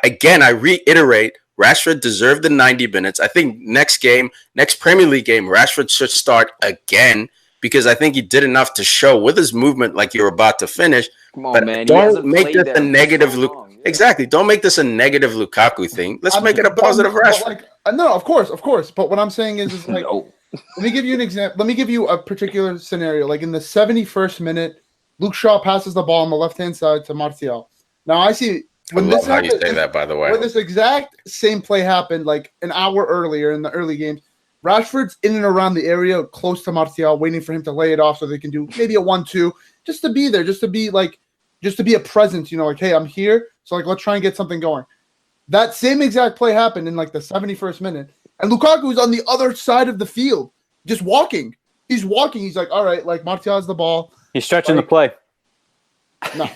reiterate. Rashford deserved the 90 minutes. I think next Premier League game, Rashford should start again because I think he did enough to show with his movement like you're about to finish. Come on, but man. Don't make this a negative Exactly. Don't make this a negative Lukaku thing. Let's make it a positive Rashford. No, of course. But what I'm saying is like, let me give you an example. Let me give you a particular scenario. Like in the 71st minute, Luke Shaw passes the ball on the left-hand side to Martial. Now I see... I love how you say that, by the way. When this exact same play happened, like an hour earlier in the early games, Rashford's in and around the area, close to Martial, waiting for him to lay it off so they can do maybe a 1-2, just to be there, just to be a presence, like, hey, I'm here, so like let's try and get something going. That same exact play happened in like the 71st minute, and Lukaku is on the other side of the field, just walking. He's walking. He's like, all right, like Martial has the ball. He's stretching the play. No.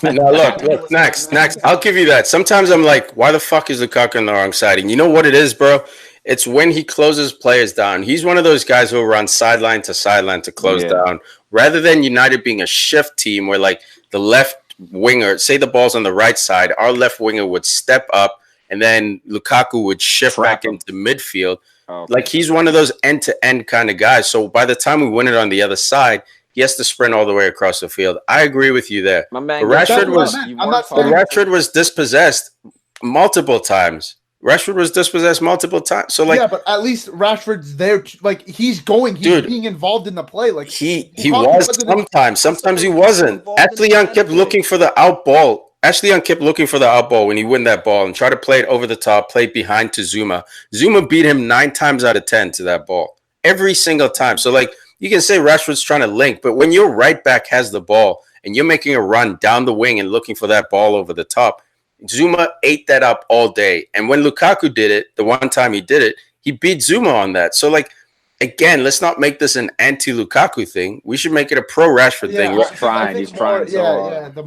Look, next. I'll give you that. Sometimes I'm like, why the fuck is Lukaku on the wrong side? And you know what it is, bro? It's when he closes players down. He's one of those guys who run sideline to close down. Rather than United being a shift team where like the left winger, say the ball's on the right side, our left winger would step up and then Lukaku would shift back into midfield. Okay. Like he's one of those end-to-end kind of guys. So by the time we win it on the other side, he has to sprint all the way across the field. I agree with you there. My man, Rashford was dispossessed multiple times. So like, yeah, but at least Rashford's there. Like he's being involved in the play. Like he was sometimes. Sometimes he wasn't. Ashley Young kept looking for the out ball. When he won that ball and tried to play it over the top, played behind to Zuma. Zuma beat him 9 times out of 10 to that ball every single time. So like. You can say Rashford's trying to link, but when your right back has the ball and you're making a run down the wing and looking for that ball over the top, Zuma ate that up all day. And when Lukaku did it, the one time he did it, he beat Zuma on that. So, like, again, let's not make this an anti-Lukaku thing. We should make it a pro-Rashford thing. He's trying. The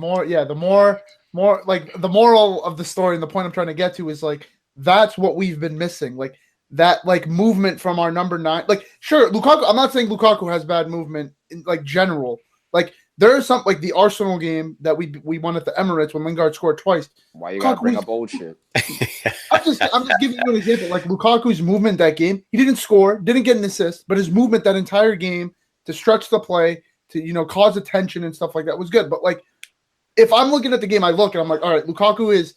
more like the moral of the story and the point I'm trying to get to is like that's what we've been missing. Like that like movement from our number 9. Like, sure, Lukaku. I'm not saying Lukaku has bad movement in like general. Like, there is some like the Arsenal game that we won at the Emirates when Lingard scored twice. Why you gotta bring up old shit? I'm just giving you an example. Like Lukaku's movement that game, he didn't score, didn't get an assist, but his movement that entire game to stretch the play, to cause attention and stuff like that was good. But like, if I'm looking at the game, I look and I'm like, all right, Lukaku is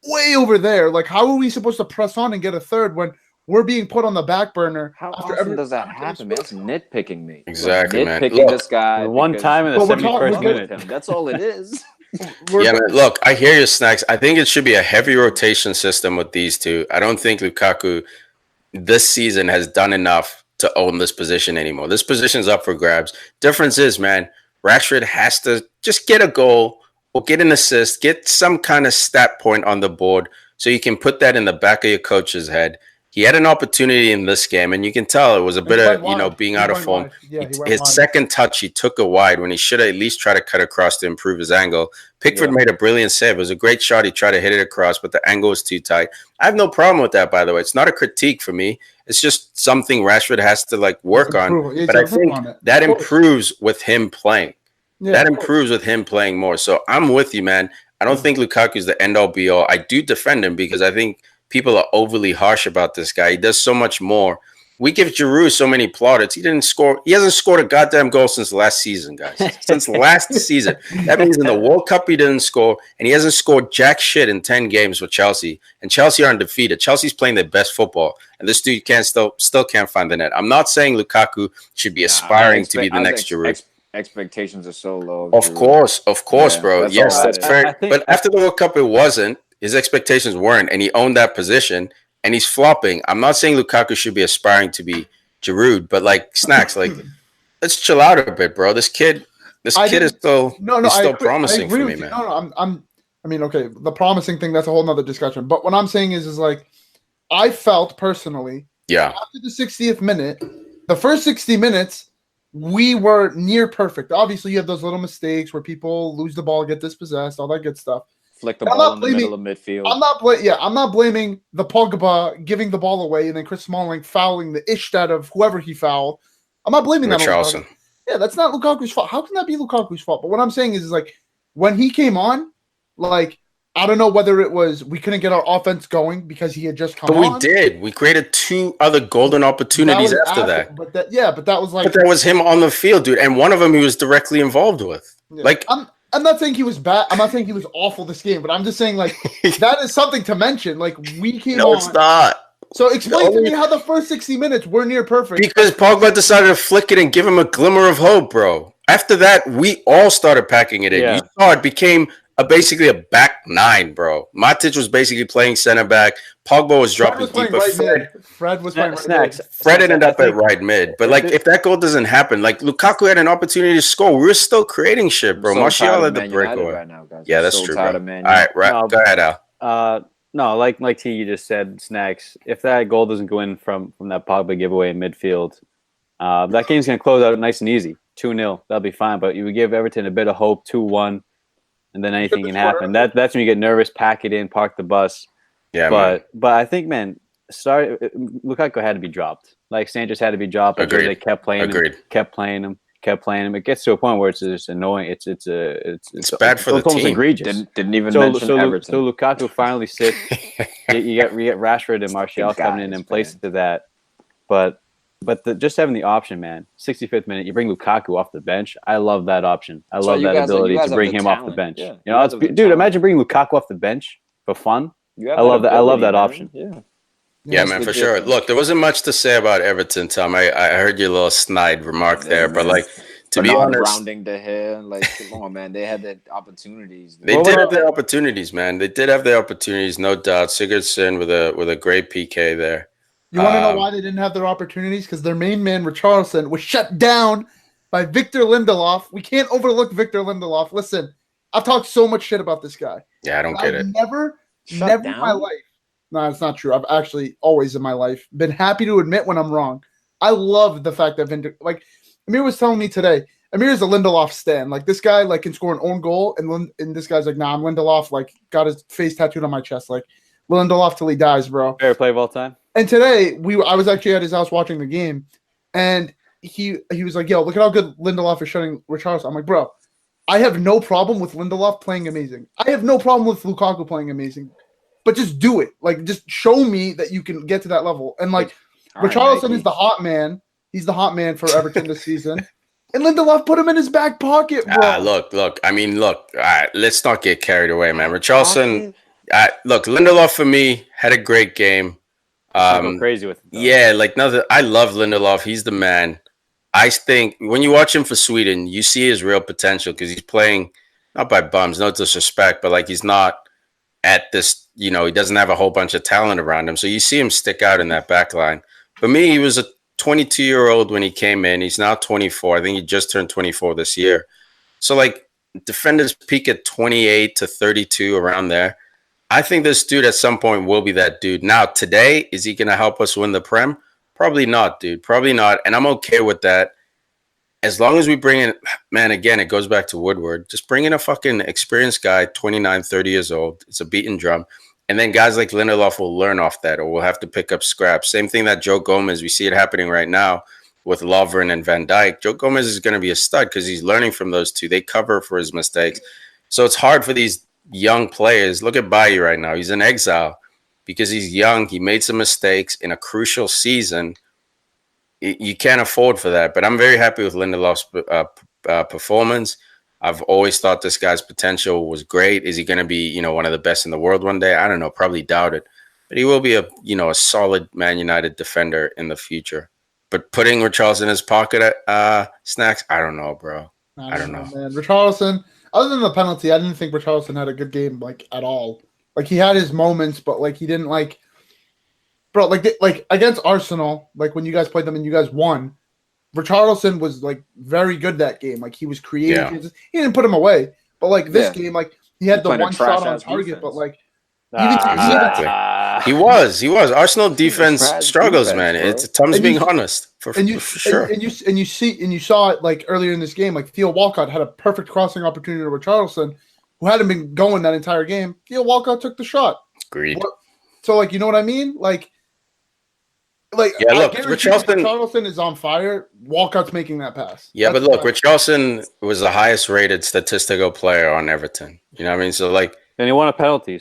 way over there. Like, how are we supposed to press on and get a third when we're being put on the back burner? How often does that happen, man? That's nitpicking me. Exactly, man. man. Nitpicking this guy. One time in the 71st minute. That's all it is. Yeah, man. Look, I hear your Snacks. I think it should be a heavy rotation system with these two. I don't think Lukaku this season has done enough to own this position anymore. This position's up for grabs. Difference is, man, Rashford has to just get a goal or get an assist, get some kind of stat point on the board so you can put that in the back of your coach's head. He had an opportunity in this game, and you can tell it was a bit of, being out of form. Yeah, his second touch, he took it wide when he should have at least tried to cut across to improve his angle. Pickford made a brilliant save. It was a great shot. He tried to hit it across, but the angle was too tight. I have no problem with that, by the way. It's not a critique for me. It's just something Rashford has to like work on. But I think that improves with him playing. Yeah, that improves with him playing more. So I'm with you, man. I don't think Lukaku is the end-all, be-all. I do defend him because I think people are overly harsh about this guy. He does so much more. We give Giroud so many plaudits. He didn't score. He hasn't scored a goddamn goal since last season, guys. Since last season. That means in the World Cup he didn't score, and he hasn't scored jack shit in 10 games with Chelsea. And Chelsea are undefeated. Chelsea's playing their best football, and this dude still can't find the net. I'm not saying Lukaku should be aspiring to be the next Giroud. Expectations are so low. Of course, bro. Yes, that's fair. But after the World Cup, it wasn't. His expectations weren't, and he owned that position, and he's flopping. I'm not saying Lukaku should be aspiring to be Giroud, but like Snacks, like let's chill out a bit, bro. This kid is still promising for me, man. I mean, okay, the promising thing, that's a whole nother discussion. But what I'm saying is like I felt personally, after the 60th minute, the first 60 minutes, we were near perfect. Obviously, you have those little mistakes where people lose the ball, get dispossessed, all that good stuff. Flick the ball in the middle of midfield. I'm not blaming the Pogba giving the ball away and then Chris Smalling fouling the Ishtad of whoever he fouled. I'm not blaming that on Lukaku. Yeah, that's not Lukaku's fault. How can that be Lukaku's fault? But what I'm saying is like when he came on, like I don't know whether it was we couldn't get our offense going because he had just come on. But we did. We created 2 other golden opportunities after that. But that was like. But that was him on the field, dude, and one of them he was directly involved with. Yeah. Like I'm not saying he was bad. I'm not saying he was awful this game, but I'm just saying like that is something to mention. Like we came on. No, it's not. So explain to me how the first 60 minutes were near perfect. Because Pogba decided to flick it and give him a glimmer of hope, bro. After that, we all started packing it in. Yeah. You saw it became basically a back 9, bro. Matic was basically playing center back. Pogba was dropping deep. Fred was playing Snacks. Fred ended up at right mid. But like, if that goal doesn't happen, like Lukaku had an opportunity to score. We were still creating shit, bro. Martial had the breakaway. Right now, guys. Yeah, that's true, bro. All right, go ahead, Al. No, like T, you just said, Snacks. If that goal doesn't go in from that Pogba giveaway in midfield, that game's gonna close out nice and easy, 2-0. That'll be fine. But you would give Everton a bit of hope, 2-1. And then anything can happen. That's when you get nervous, pack it in, park the bus. Yeah, but I think, man, Lukaku had to be dropped. Like Sanchez had to be dropped. Agreed. They kept playing him, kept playing him. It gets to a point where it's just annoying. It's bad for the almost team. Egregious. Didn't even mention Everton. So Lukaku finally sits. you get Rashford and Martial coming in place to that. But just having the option, man, 65th minute, you bring Lukaku off the bench. I love that option. I love that ability to bring him off the bench. Yeah. Dude, imagine bringing Lukaku off the bench for fun. I love that. I love that option. Yeah, man, for sure. Look, there wasn't much to say about Everton, Tom. I heard your little snide remark there, but like to be honest, rounding the hair, like come on, man, they had their opportunities. They did have their opportunities, man. They did have their opportunities, no doubt. Sigurdsson with a great PK there. You want to know why they didn't have their opportunities? Because their main man, Richarlison, was shut down by Victor Lindelof. We can't overlook Victor Lindelof. Listen, I've talked so much shit about this guy. Yeah, I don't get it. Never in my life. No, it's not true. I've actually always in my life been happy to admit when I'm wrong. I love the fact that like Amir was telling me today, Amir is a Lindelof stan. Like this guy like can score an own goal, and this guy's like, nah, I'm Lindelof. Like got his face tattooed on my chest. Like Lindelof till he dies, bro. Favorite play of all time? And today I was actually at his house watching the game, and he was like, "Yo, look at how good Lindelof is shutting Richarlison." I'm like, "Bro, I have no problem with Lindelof playing amazing. I have no problem with Lukaku playing amazing, but just do it. Like, just show me that you can get to that level." And like, Richarlison is the hot man. He's the hot man for Everton this season. And Lindelof put him in his back pocket, bro. Look. I mean, look. All right, let's not get carried away, man. Richarlison. Look, Lindelof for me had a great game. Go crazy with it, though. Yeah, like nothing. I love Lindelof. He's the man. I think when you watch him for Sweden, you see his real potential because he's playing not by bums, no disrespect, but like he's not at this. He doesn't have a whole bunch of talent around him, so you see him stick out in that back line. For me, he was a 22-year-old when he came in. He's now 24. I think he just turned 24 this year. So like defenders peak at 28 to 32 around there. I think this dude at some point will be that dude. Now, today, is he going to help us win the Prem? Probably not, dude. Probably not. And I'm okay with that. As long as we bring in, man, again, it goes back to Woodward. Just bring in a fucking experienced guy, 29, 30 years old. It's a beaten drum. And then guys like Lindelof will learn off that or will have to pick up scraps. Same thing that Joe Gomez, we see it happening right now with Lovren and Van Dijk. Joe Gomez is going to be a stud because he's learning from those two. They cover for his mistakes. So it's hard for these young players. Look at Bailly right now. He's in exile because he's young. He made some mistakes in a crucial season. You can't afford for that. But I'm very happy with Lindelof's performance. I've always thought this guy's potential was great. Is he going to be, one of the best in the world one day? I don't know. Probably doubt it. But he will be a solid Man United defender in the future. But putting Richarlison in his pocket at Snacks, I don't know, bro. I don't know, man. Richarlison, other than the penalty, I didn't think Richarlison had a good game, like, at all. Like, he had his moments, but, like, he didn't, like... Bro, like against Arsenal, like, when you guys played them and you guys won, Richarlison was, like, very good that game. Like, he was creative. Yeah. He didn't put him away. But, like, this game, like, he had the one shot on target, defense. But, like... He was. Arsenal defense struggles, man. Tom's being honest, for sure. And you saw it, like, earlier in this game. Like, Theo Walcott had a perfect crossing opportunity to Richarlison, who hadn't been going that entire game. Theo Walcott took the shot. Agreed. So, like, you know what I mean? Like, yeah, look, Richarlison is on fire. Walcott's making that pass. Yeah, but look, Richarlison was the highest rated statistical player on Everton. You know what I mean? So, like, and he won a penalty.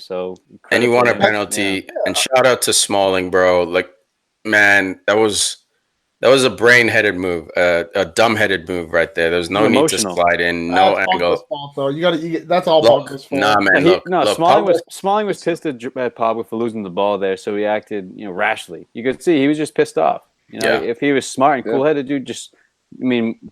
And he won a penalty. Yeah. And shout out to Smalling, bro. Like, man, that was a brain-headed move, a dumb-headed move right there. There was no need to slide in, no angle. Fault, though. That's all Pogba's fault. Nah, man. Smalling was pissed at Pogba for losing the ball there, so he acted, rashly. You could see he was just pissed off. If he was smart and cool-headed, dude,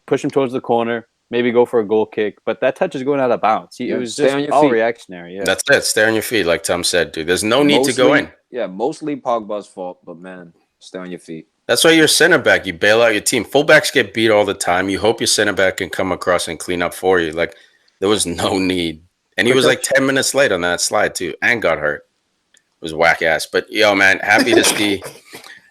push him towards the corner, maybe go for a goal kick. But that touch is going out of bounds. It was just all reactionary. Yeah, that's it. Stay on your feet, like Tom said, dude. There's no need to go in. Yeah, mostly Pogba's fault, but man, stay on your feet. That's why you're a center back. You bail out your team. Fullbacks get beat all the time. You hope your center back can come across and clean up for you. Like, there was no need. And he was like 10 minutes late on that slide, too, and got hurt. It was whack ass. But, yo, man, happy to see.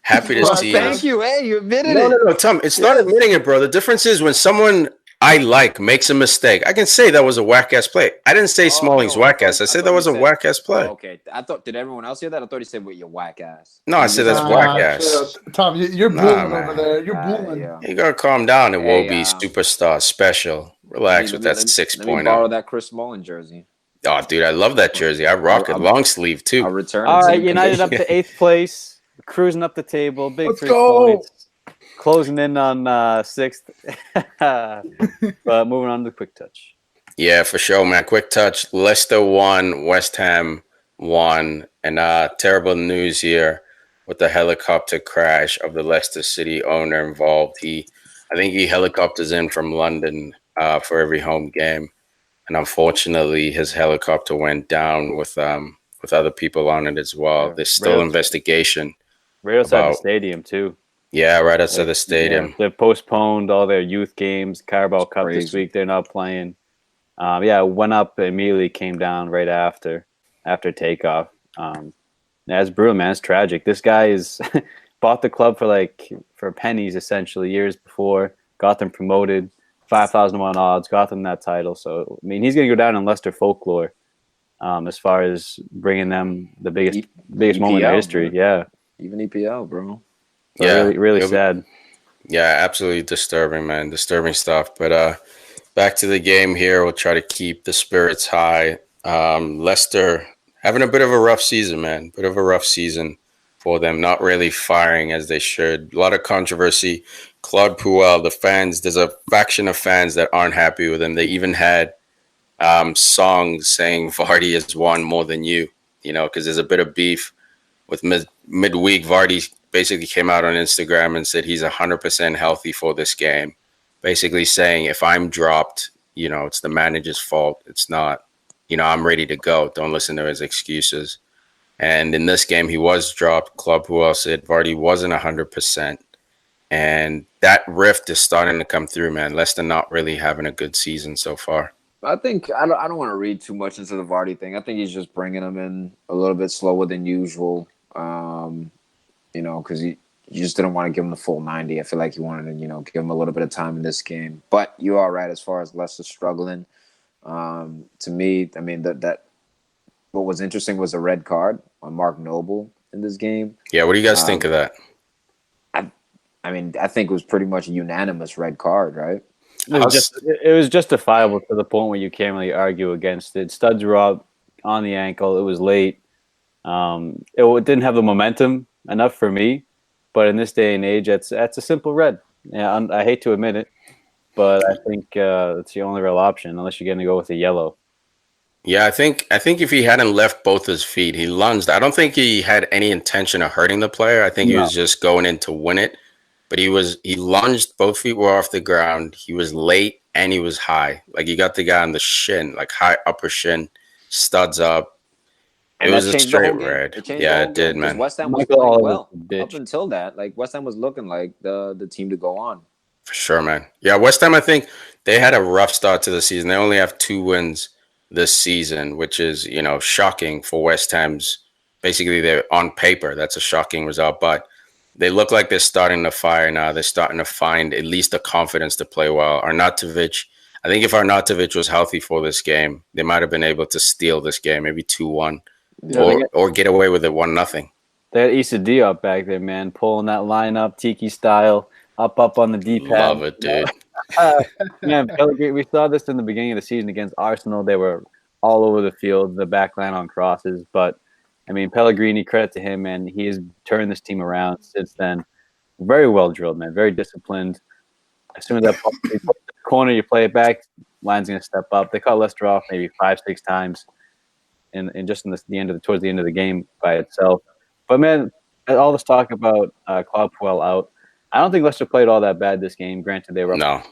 Thank you. Hey, you admitted it. No, Tom. It's not admitting it, bro. The difference is when someone I makes a mistake, I can say that was a whack ass play. I didn't say Smalling's whack ass. I said that was a whack ass play. Okay. Did everyone else hear that? I thought he said, "With your whack ass." No, I said that's whack ass. Tom, you're booling over there. You're booling. Yeah. You gotta calm down. It will be superstar special. Relax with that 6.0. Let me borrow that Chris Smalling jersey. Oh, dude, I love that jersey. I rock it. Long sleeve, too. I'll return. All right, United up to 8th place. Cruising up the table. Let's 3 points. Closing in on 6th. But moving on to QuickTouch. Yeah, for sure, man. QuickTouch. Leicester won. West Ham won. And terrible news here with the helicopter crash of the Leicester City owner involved. I think he helicopters in from London for every home game. And unfortunately, his helicopter went down with other people on it as well. Yeah, there's still investigation. Right outside the stadium, too. Yeah, right outside the stadium. Yeah. They've postponed all their youth games. Carabao Cup this week, they're not playing. It went up immediately, came down right after takeoff. That's brutal, man. It's tragic. This guy is bought the club for pennies, essentially, years before. Got them promoted, 5,000 to 1 odds, got them that title. So, I mean, he's going to go down in Leicester folklore. as far as bringing them the biggest moment in their history. Bro. Yeah, even EPL, bro. So really sad. Yeah, absolutely disturbing, man. Disturbing stuff. But back to the game here. We'll try to keep the spirits high. Leicester having a bit of a rough season, man. Bit of a rough season for them. Not really firing as they should. A lot of controversy. Claude Puel, the fans, there's a faction of fans that aren't happy with him. They even had songs saying Vardy has won more than you, because there's a bit of beef with midweek. Vardy basically came out on Instagram and said he's 100% healthy for this game, basically saying if I'm dropped, it's the manager's fault. It's not, I'm ready to go. Don't listen to his excuses. And in this game, he was dropped. Claude Puel said Vardy wasn't 100%. And that rift is starting to come through, man. Leicester not really having a good season so far. I think I don't want to read too much into the Vardy thing. I think he's just bringing him in a little bit slower than usual. Because you just didn't want to give him the full 90. I feel like you wanted to, give him a little bit of time in this game. But you are right as far as Leicester struggling. To me, I mean, that what was interesting was a red card on Mark Noble in this game. Yeah, what do you guys think of that? I think it was pretty much a unanimous red card, right? It was justifiable to the point where you can't really argue against it. Studs were up on the ankle. It was late. It didn't have the momentum enough for me, but in this day and age, that's a simple red. Yeah, I hate to admit it, but I think it's the only real option unless you're going to go with a yellow. Yeah, I think if he hadn't left both his feet, he lunged. I don't think he had any intention of hurting the player. I think he was just going in to win it. But he lunged, both feet were off the ground. He was late and he was high. Like he got the guy on the shin, like high upper shin, studs up. It was a straight red. Yeah, it did, man. West Ham was playing well up until that. Like West Ham was looking like the team to go on. For sure, man. Yeah, West Ham, I think they had a rough start to the season. They only have 2 wins this season, which is, shocking for West Ham's. Basically, they're on paper. That's a shocking result, but they look like they're starting to fire now. They're starting to find at least the confidence to play well. Arnautovic, I think if Arnautovic was healthy for this game, they might have been able to steal this game, maybe 2-1, or get away with it 1-0. They had Issa Diop back there, man, pulling that line up, Tiki style, up on the D-pad. Love it, dude. Man, Pellegrini, we saw this in the beginning of the season against Arsenal. They were all over the field, the back line on crosses, but I mean, Pellegrini, credit to him, man. He has turned this team around since then. Very well drilled, man. Very disciplined. As soon as that ball you put the corner, you play it back, line's going to step up. They cut Leicester off maybe 5-6 times and just towards the end of the game by itself. But, man, all this talk about Claude Puel out, I don't think Leicester played all that bad this game. Granted, they were up.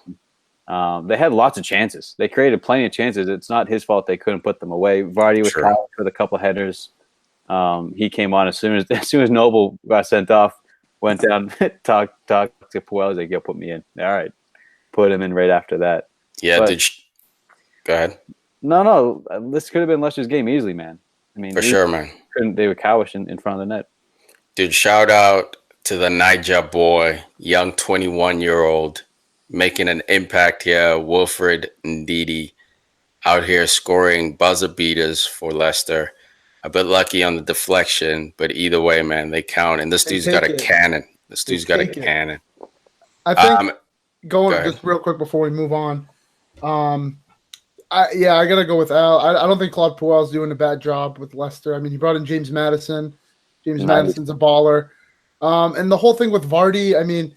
No. They had lots of chances. They created plenty of chances. It's not his fault they couldn't put them away. Vardy was tied with a couple headers. He came on as soon as Noble got sent off, went down, talked to Puel. He's like, "Yo, put me in." All right, put him in right after that. Yeah, but, go ahead. No, this could have been Leicester's game easily, man. I mean, for sure, man. They were cowish in front of the net. Dude, shout out to the Niger boy, young 21-year-old, making an impact here. Wilfred Ndidi out here scoring buzzer beaters for Leicester. A bit lucky on the deflection, but either way, man, they count. And this dude's got a cannon. This dude's got a cannon. I think going just real quick before we move on. I gotta go with Al. I don't think Claude Puel's doing a bad job with Leicester. I mean, he brought in James Maddison. Madison's a baller. And the whole thing with Vardy, I mean,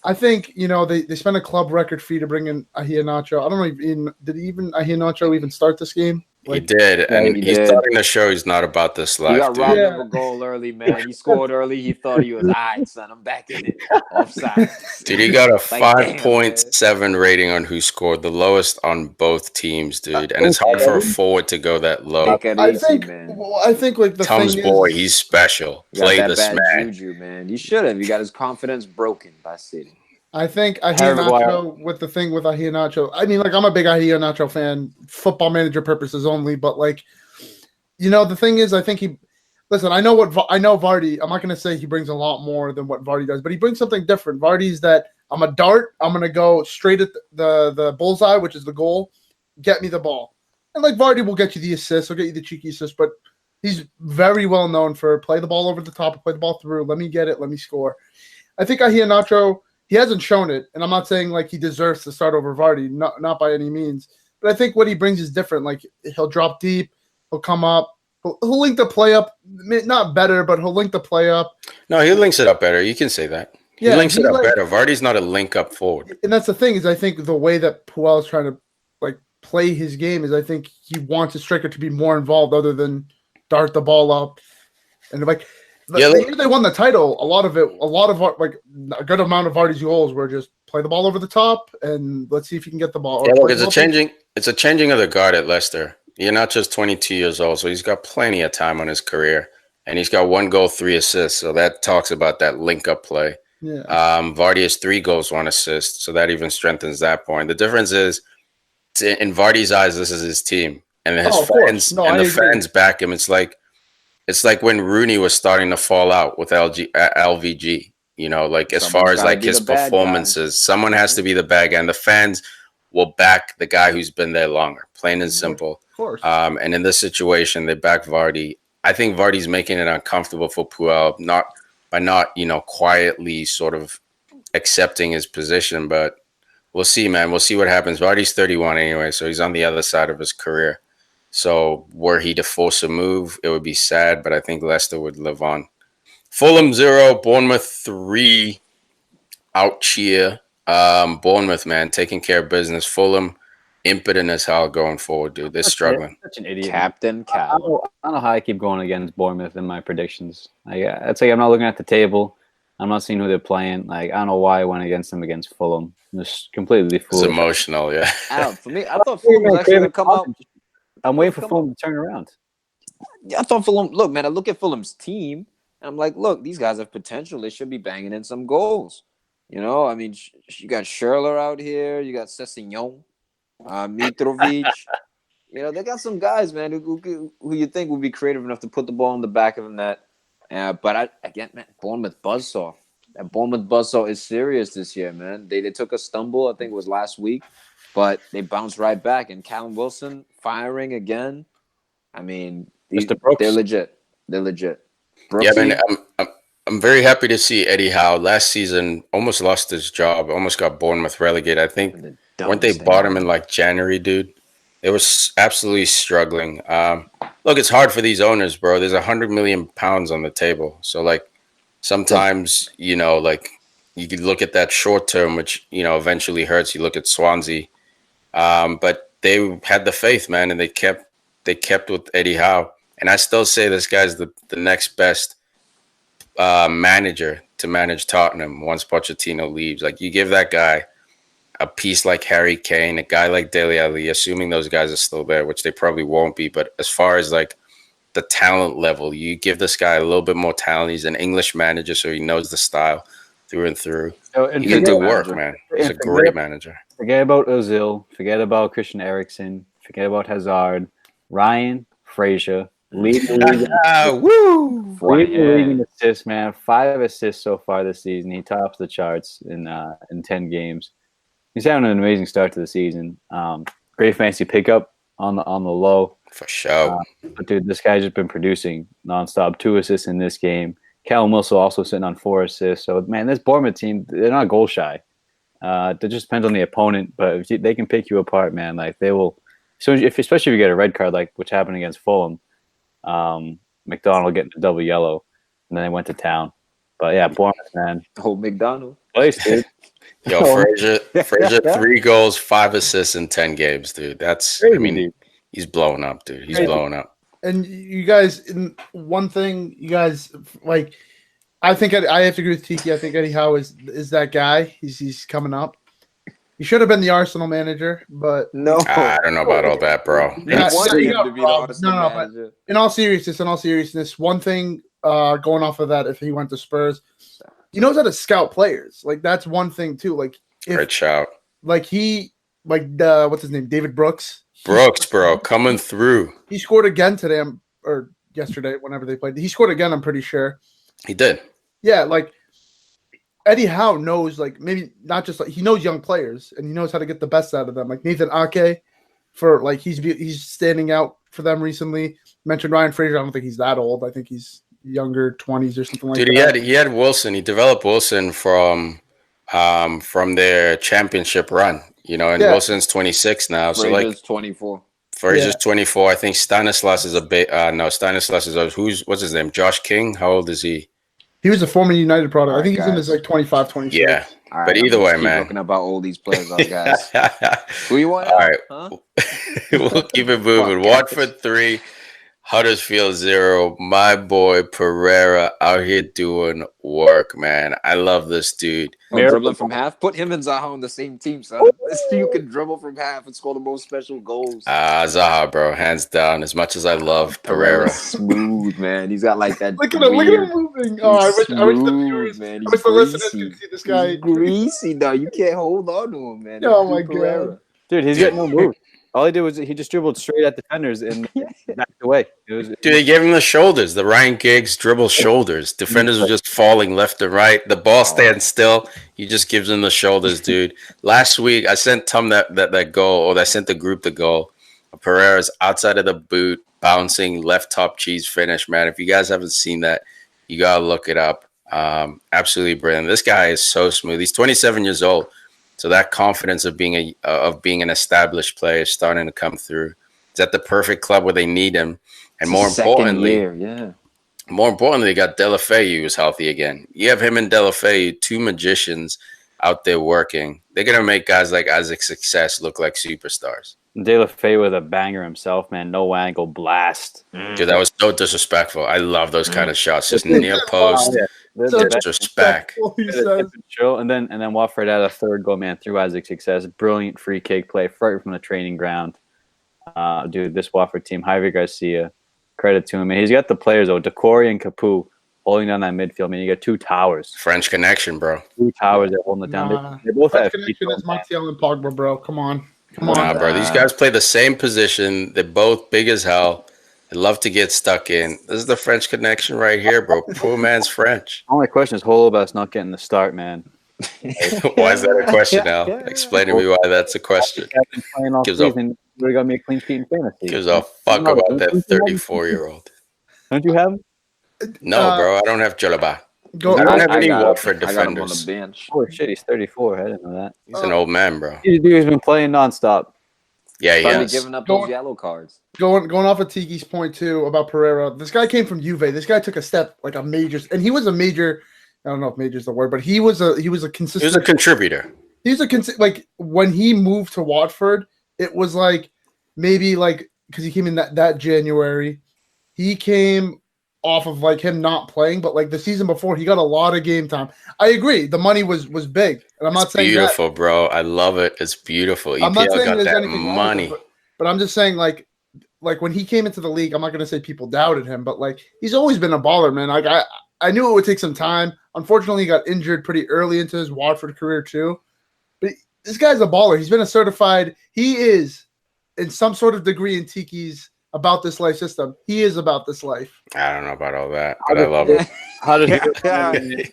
I think, they spent a club record fee to bring in Iheanacho. I don't know, did Iheanacho even start this game? He did, and he's starting to show he's not about this life. He got robbed of a goal early, man. He scored early. He thought he was, all right, son, I'm back in it. Offside. Dude, he got a 5.7 rating on who scored, the lowest on both teams, dude. And it's hard for a forward to go that low. I think like the Tom's thing boy, is, he's special. Play this man. Juju, man. You should have. You got his confidence broken by City. I think Iheanacho with the thing with Iheanacho. I mean, like, I'm a big Iheanacho fan, football manager purposes only. But like, the thing is, I think I know Vardy. I'm not going to say he brings a lot more than what Vardy does, but he brings something different. Vardy's that I'm a dart. I'm going to go straight at the bullseye, which is the goal. Get me the ball. And like Vardy will get you the assists, he'll get you the cheeky assist, but he's very well known for play the ball over the top, play the ball through, let me get it, let me score. I think Iheanacho, he hasn't shown it, and I'm not saying like he deserves to start over Vardy, not by any means. But I think what he brings is different. Like he'll drop deep, he'll come up, he'll link the play up, not better, but he'll link the play up. No, he links it up better. You can say that. He links it up better. Vardy's not a link up forward. And that's the thing is I think the way that Puel is trying to like play his game is I think he wants a striker to be more involved other than dart the ball up. And like the year they won the title, a lot of like a good amount of Vardy's goals were just play the ball over the top and let's see if you can get the ball. Yeah, look, it's a changing of the guard at Leicester. You're not just 22 years old, so he's got plenty of time on his career. And he's got 1 goal, 3 assists. So that talks about that link-up play. Yeah. Vardy has 3 goals, 1 assist. So that even strengthens that point. The difference is, in Vardy's eyes, this is his team. And his fans back him. It's like when Rooney was starting to fall out with LVG. You know, like as far as like his performances, someone has to be the bad guy. And the fans will back the guy who's been there longer, plain and simple. Of course. And in this situation, they back Vardy. I think Vardy's making it uncomfortable for Puel, not quietly sort of accepting his position, but we'll see, man. We'll see what happens. Vardy's 31 anyway, so he's on the other side of his career. So were he to force a move, it would be sad, but I think Leicester would live on. Fulham 0, Bournemouth 3. Out cheer. Bournemouth, man, taking care of business. Fulham, impotent as hell going forward, dude. They're struggling. Such an idiot. Captain Cal. I don't know how I keep going against Bournemouth in my predictions. It's like I'm not looking at the table. I'm not seeing who they're playing. Like I don't know why I went against them against Fulham. Just completely foolish. It's emotional, yeah. For me, I thought Fulham was actually going to come out. I'm waiting for Fulham to turn around. Yeah, I thought Fulham. Look, man, I look at Fulham's team, and I'm like, look, these guys have potential. They should be banging in some goals. You know, I mean, you got Schürrle out here. You got Sessegnon, Mitrovic. You know, they got some guys, man, who you think would be creative enough to put the ball in the back of the net. But man, Bournemouth buzzsaw. That Bournemouth buzzsaw is serious this year, man. They took a stumble, I think it was last week, but they bounced right back. And Callum Wilson firing again. I mean, they're legit. They're legit. Brooksy. Yeah, man, I'm very happy to see Eddie Howe. Last season, almost lost his job. Almost got Bournemouth relegated. I think weren't they bought him in like January, dude? They were absolutely struggling. Look, it's hard for these owners, bro. There's £100 million on the table. So like sometimes, you know, like you could look at that short term, which, you know, eventually hurts. You look at Swansea. But they had the faith, man, and they kept with Eddie Howe. And I still say this guy's the next best manager to manage Tottenham once Pochettino leaves. Like you give that guy a piece like Harry Kane, a guy like Dele Alli, assuming those guys are still there, which they probably won't be. But as far as like the talent level, you give this guy a little bit more talent. He's an English manager, so he knows the style through and through. He can do work, man. He's a great manager. Forget about Ozil. Forget about Christian Eriksen. Forget about Hazard. Ryan Fraser. Lead the league in assists, man. 5 assists so far this season. He tops the charts in 10 games. He's having an amazing start to the season. Great fancy pickup on the low. For sure. But dude, this guy's just been producing nonstop. 2 assists in this game. Callum Wilson also sitting on 4 assists. So man, this Bournemouth team, they're not goal shy. It just depends on the opponent, but if they can pick you apart, man. Like they will. So especially if you get a red card, like which happened against Fulham. McDonald getting a double yellow, and then they went to town. But yeah, Bournemouth, man. Oh, McDonald. Place, dude. Yo, Fraser 3 goals, 5 assists in 10 games, dude. That's crazy, I mean, dude. He's blowing up, dude. He's blowing up. And you guys, one thing, you guys like. I think I have to agree with Tiki. I think Eddie Howe is that guy. He's coming up. He should have been the Arsenal manager, but no, I don't know about all that, bro. But in all seriousness, one thing going off of that, if he went to Spurs, he knows how to scout players. Like that's one thing too. Like great shout. Like what's his name? David Brooks. Brooks, bro, coming through. He scored again today, or yesterday, whenever they played. He scored again. I'm pretty sure. He did. Yeah, like. Eddie Howe knows, like, maybe not just like he knows young players and he knows how to get the best out of them. Like Nathan Ake for like he's standing out for them recently. Mentioned Ryan Fraser. I don't think he's that old. I think he's younger, 20s or something like Dude, that. he had Wilson. He developed Wilson from their championship run. And Wilson's 26 now. So Fraser's 24. Fraser's 24. I think Stanislas is a bit. No, Stanislas is what's his name? Josh King. How old is he? He was a former United product. All I think right, he's in his like 25, 26. Yeah. All right, But either way, keep man. looking about all these players, guys. Who you want? All right. Huh? We'll keep it moving. Watford 3, Huddersfield 0. My boy Pereira out here doing work, man. I love this dude. Dribbling from half. Put him and Zaha on the same team, son. You can dribble from half and score the most special goals. Zaha, bro, hands down. As much as I love Pereira, smooth, man. He's got like that. Look at him moving. Oh, I wish the viewers, man. I wish the listeners could see this guy. He's greasy, though. You can't hold on to him, man. Oh my god, dude, he's getting no move. All he did was he just dribbled straight at defenders and backed away. Dude, they gave him the shoulders. The Ryan Giggs dribble shoulders. Defenders were just falling left and right. The ball stands still. He just gives them the shoulders, dude. Last week, I sent Tom that goal, or I sent the group the goal. Pereira's outside of the boot, bouncing left top cheese finish, man. If you guys haven't seen that, you gotta look it up. Absolutely brilliant. This guy is so smooth. He's 27 years old. So that confidence of being an established player is starting to come through. He's at the perfect club where they need him, and more importantly, they got Deulofeu who's healthy again. You have him and Deulofeu, two magicians out there working. They're gonna make guys like Isaac Success look like superstars. Deulofeu with a banger himself, man. No angle blast. Dude, that was so disrespectful. I love those kind of shots, just near post. Disrespect. And then Watford had a third goal, man, through Isaac Success. Brilliant free kick play right from the training ground. Dude, this Watford team, Javier Garcia, credit to him. And he's got the players, though, Decore and Capu holding down that midfield. Man, you got two towers. French connection, bro. Two towers that holding it down. They both have connection is Martial and Pogba, bro. Come on. Nah, bro. These guys play the same position. They're both big as hell. They love to get stuck in. This is the French connection right here, bro. Poor man's French. Only question is Holobas not getting the start, man. Why is that a question, Al? Explain to me why that's a question. Gives a got me a clean sheet in fantasy. Gives a fuck about that 34-year-old. Don't you have him? No, bro. I don't have Jolaba. I don't have any Watford defenders. On the bench. Oh shit, he's 34. I didn't know that. He's an old man, bro. He's been playing nonstop. Yeah, he has. Giving up those yellow cards. Going off of Tiki's point too about Pereira. This guy came from Juve. This guy took a step like a major, and he was a major. I don't know if major is the word, but he was a consistent. He was a contributor. He was like when he moved to Watford, it was like maybe like because he came in that January, he came off of like him not playing, but like the season before, he got a lot of game time. I agree, the money was big, and I'm not saying beautiful, bro. I love it. It's beautiful. I'm not saying got there's that money, but I'm just saying like when he came into the league, I'm not going to say people doubted him, but like he's always been a baller, man. Like I knew it would take some time. Unfortunately, he got injured pretty early into his Watford career too. But this guy's a baller. He's been a certified. He is in some sort of degree in Tiki's about this life system. He is about this life. I don't know about all that, but I love it.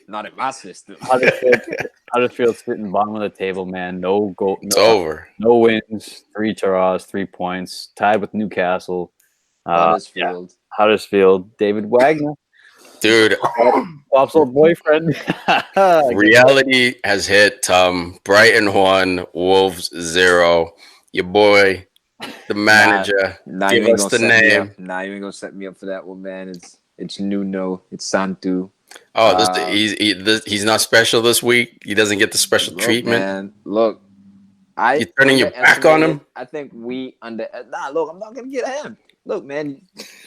Not in my system. Huddersfield sitting bottom of the table, man. No goal. It's over. No wins. 3 draws. 3 points. Tied with Newcastle. Huddersfield. Huddersfield. David Wagner. Dude. Pop's old boyfriend. Reality has hit, Tom. Brighton 1, Wolves 0. Your boy, the manager. Give us the name. You ain't gonna set me up for that one, man. It's Nuno. It's Santu. Oh, he's not special this week. He doesn't get the special treatment. Man, look, you're turning your back on him. I think we look, I'm not gonna get amped. Look, man,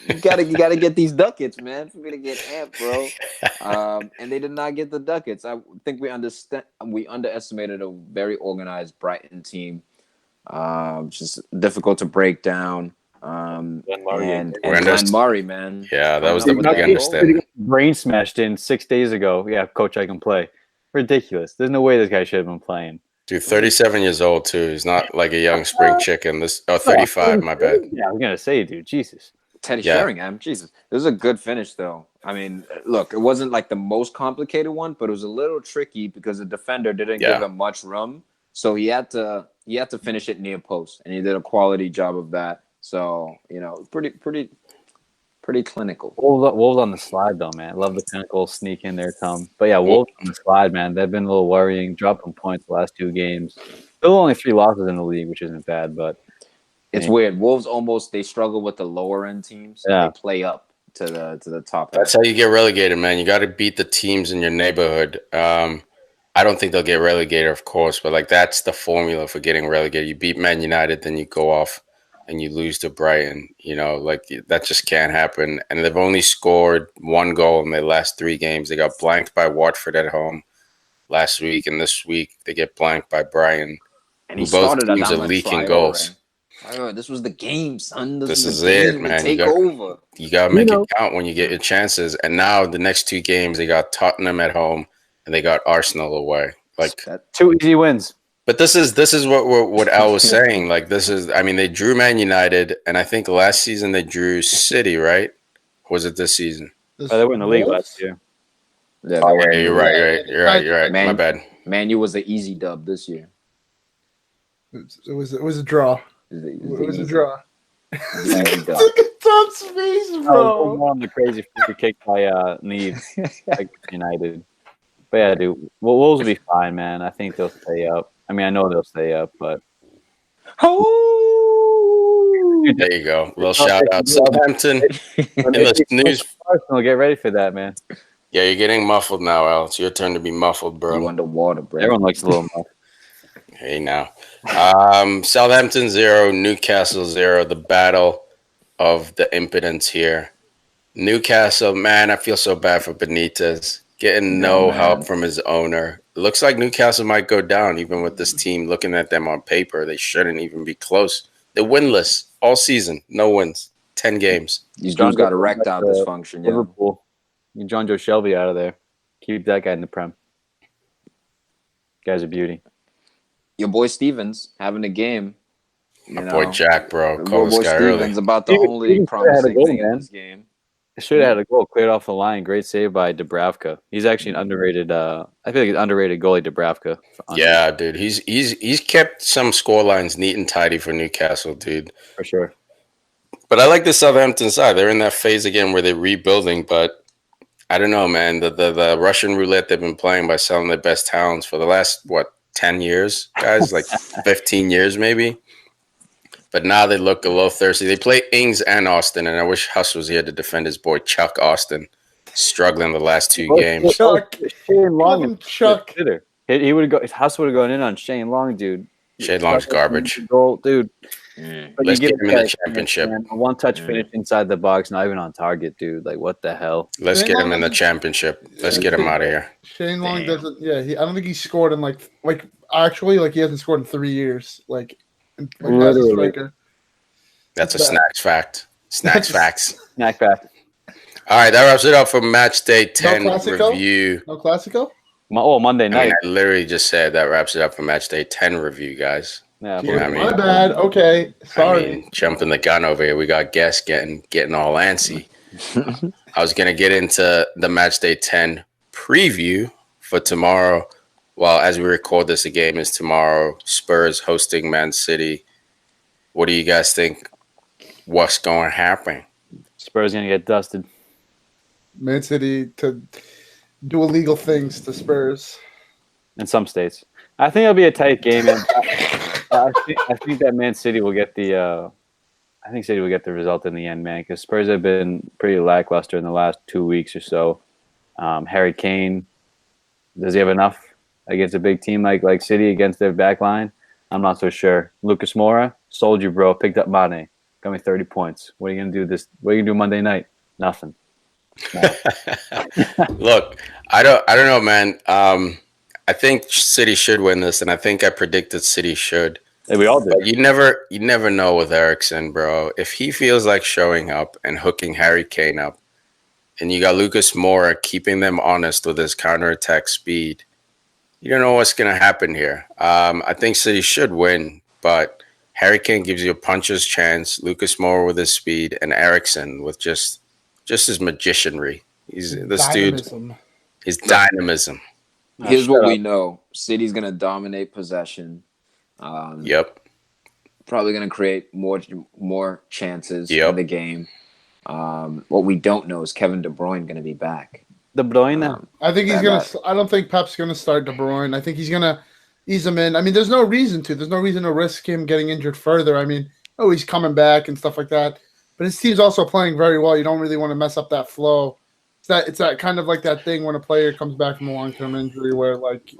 you gotta get these ducats, man, for me to get amped, bro. And they did not get the ducats. I think we underestimated a very organized Brighton team. Just difficult to break down. And Glenn Murray, man. Yeah, that was the big understanding. Brain smashed in 6 days ago. Yeah, coach, I can play. Ridiculous. There's no way this guy should have been playing. Dude, 37 years old too. He's not like a young spring chicken. 35. My bad. Yeah, I was gonna say, dude, Jesus. Teddy Sheringham, Jesus. This was a good finish, though. I mean, look, it wasn't like the most complicated one, but it was a little tricky because the defender didn't give him much room. So he had to he had to finish it near post, and he did a quality job of that. So pretty clinical. Wolves on the slide though, man. I love the clinical sneak in there, Tom. But yeah, Wolves on the slide, man. They've been a little worrying, dropping points the last 2 games. Still only 3 losses in the league, which isn't bad, but it's weird. Wolves they struggle with the lower end teams. Yeah. They play up to the top. That's how you get relegated, man. You got to beat the teams in your neighborhood. I don't think they'll get relegated, of course, but like that's the formula for getting relegated. You beat Man United, then you go off and you lose to Brighton. Like that just can't happen. And they've only scored 1 goal in their last 3 games. They got blanked by Watford at home last week, and this week they get blanked by Brighton. And he both started teams are leaking goals. This was the game, son. This is it, man. Take over. You got to make it count when you get your chances. And now the next 2 games, they got Tottenham at home and they got Arsenal away. Like 2 easy wins. But this is what Al was saying. Like they drew Man United, and I think last season they drew City, right? Or was it this season? They were in the league last year. Yeah, you're right. My bad. Man U was the easy dub this year. It was a draw. It was a draw. Easy dub. Look at Tom's face, bro. On the crazy free kick by Neve, like United. But yeah, dude, Wolves will be fine, man. I think they'll stay up. I mean, I know they'll stay up, but there you go. Little shout out, Southampton. In the news, Arsenal, get ready for that, man. Yeah, you're getting muffled now, Al. It's your turn to be muffled, bro. You underwater, bro. Everyone likes a little muffled. Hey, now. Southampton 0, Newcastle 0. The battle of the impotence here. Newcastle, man, I feel so bad for Benitez. Getting no help from his owner. It looks like Newcastle might go down, even with this team. Looking at them on paper, they shouldn't even be close. They're winless all season. No wins. 10 games. These dudes got erectile dysfunction. Yeah. Liverpool. You John Joe Shelby out of there. Keep that guy in the Prem. Guy's a beauty. Your boy Stevens having a game. My boy Jack, bro. Your Call boy this guy Stevens early. about the only promising thing in this game. Should have had a goal cleared off the line. Great save by Dubravka. He's actually an underrated. I feel like an underrated goalie, Dubravka. Yeah, dude. He's kept some score lines neat and tidy for Newcastle, dude. For sure. But I like the Southampton side. They're in that phase again where they're rebuilding. But I don't know, man. The Russian roulette they've been playing by selling their best talents for the last 10 years, guys, like 15 years maybe. But now they look a little thirsty. They play Ings and Austin, and I wish Huss was here to defend his boy Chuck Austin, struggling the last 2 games. Chuck. Shane Long. Chuck. He would have Huss would have gone in on Shane Long, dude. Shane Long's garbage. Goal, dude. Let's get him in the championship. Man, a one-touch finish inside the box, not even on target, dude. Like, what the hell? Let's get him in the championship. Let's get him out of here. Shane Long doesn't. Yeah, I don't think he scored in actually he hasn't scored in 3 years. Like as a striker. That's a snacks fact. Snacks facts. Snack fact. All right, that wraps it up for match day 10 Clasico? review. No Clasico? Monday night. I literally just said that wraps it up for match day 10 review, guys. Yeah, My bad. Okay, sorry. Jumping the gun over here. We got guests getting all antsy. I was gonna get into the match day 10 preview for tomorrow. Well, as we record this, the game is tomorrow. Spurs hosting Man City. What do you guys think? What's going to happen? Spurs going to get dusted. Man City to do illegal things to Spurs. In some states. I think it'll be a tight game. And I think that Man City will get the City will get the result in the end, man, because Spurs have been pretty lackluster in the last 2 weeks or so. Harry Kane, does he have enough against a big team like City against their back line? I'm not so sure. Lucas Moura, sold you, bro. Picked up Mane. Got me 30 points. What are you going to do What are you going to do Monday night? Nothing. No. Look, I don't know, man. I think City should win this, and I think I predicted City should. Yeah, we all did. But you never know with Eriksen, bro. If he feels like showing up and hooking Harry Kane up, and you got Lucas Moura keeping them honest with his counterattack speed, you don't know what's going to happen here. I think City should win, but Harry Kane gives you a puncher's chance. Lucas Moura with his speed, and Eriksen with just his magicianry. His dynamism. Here's what we know. City's going to dominate possession. Yep. Probably going to create more chances in the game. What we don't know is Kevin De Bruyne going to be back. De Bruyne. I think he's gonna. I don't think Pep's gonna start De Bruyne. I think he's gonna ease him in. I mean, there's no reason to. There's no reason to risk him getting injured further. I mean, he's coming back and stuff like that. But his team's also playing very well. You don't really want to mess up that flow. It's that kind of like that thing when a player comes back from a long-term injury where like.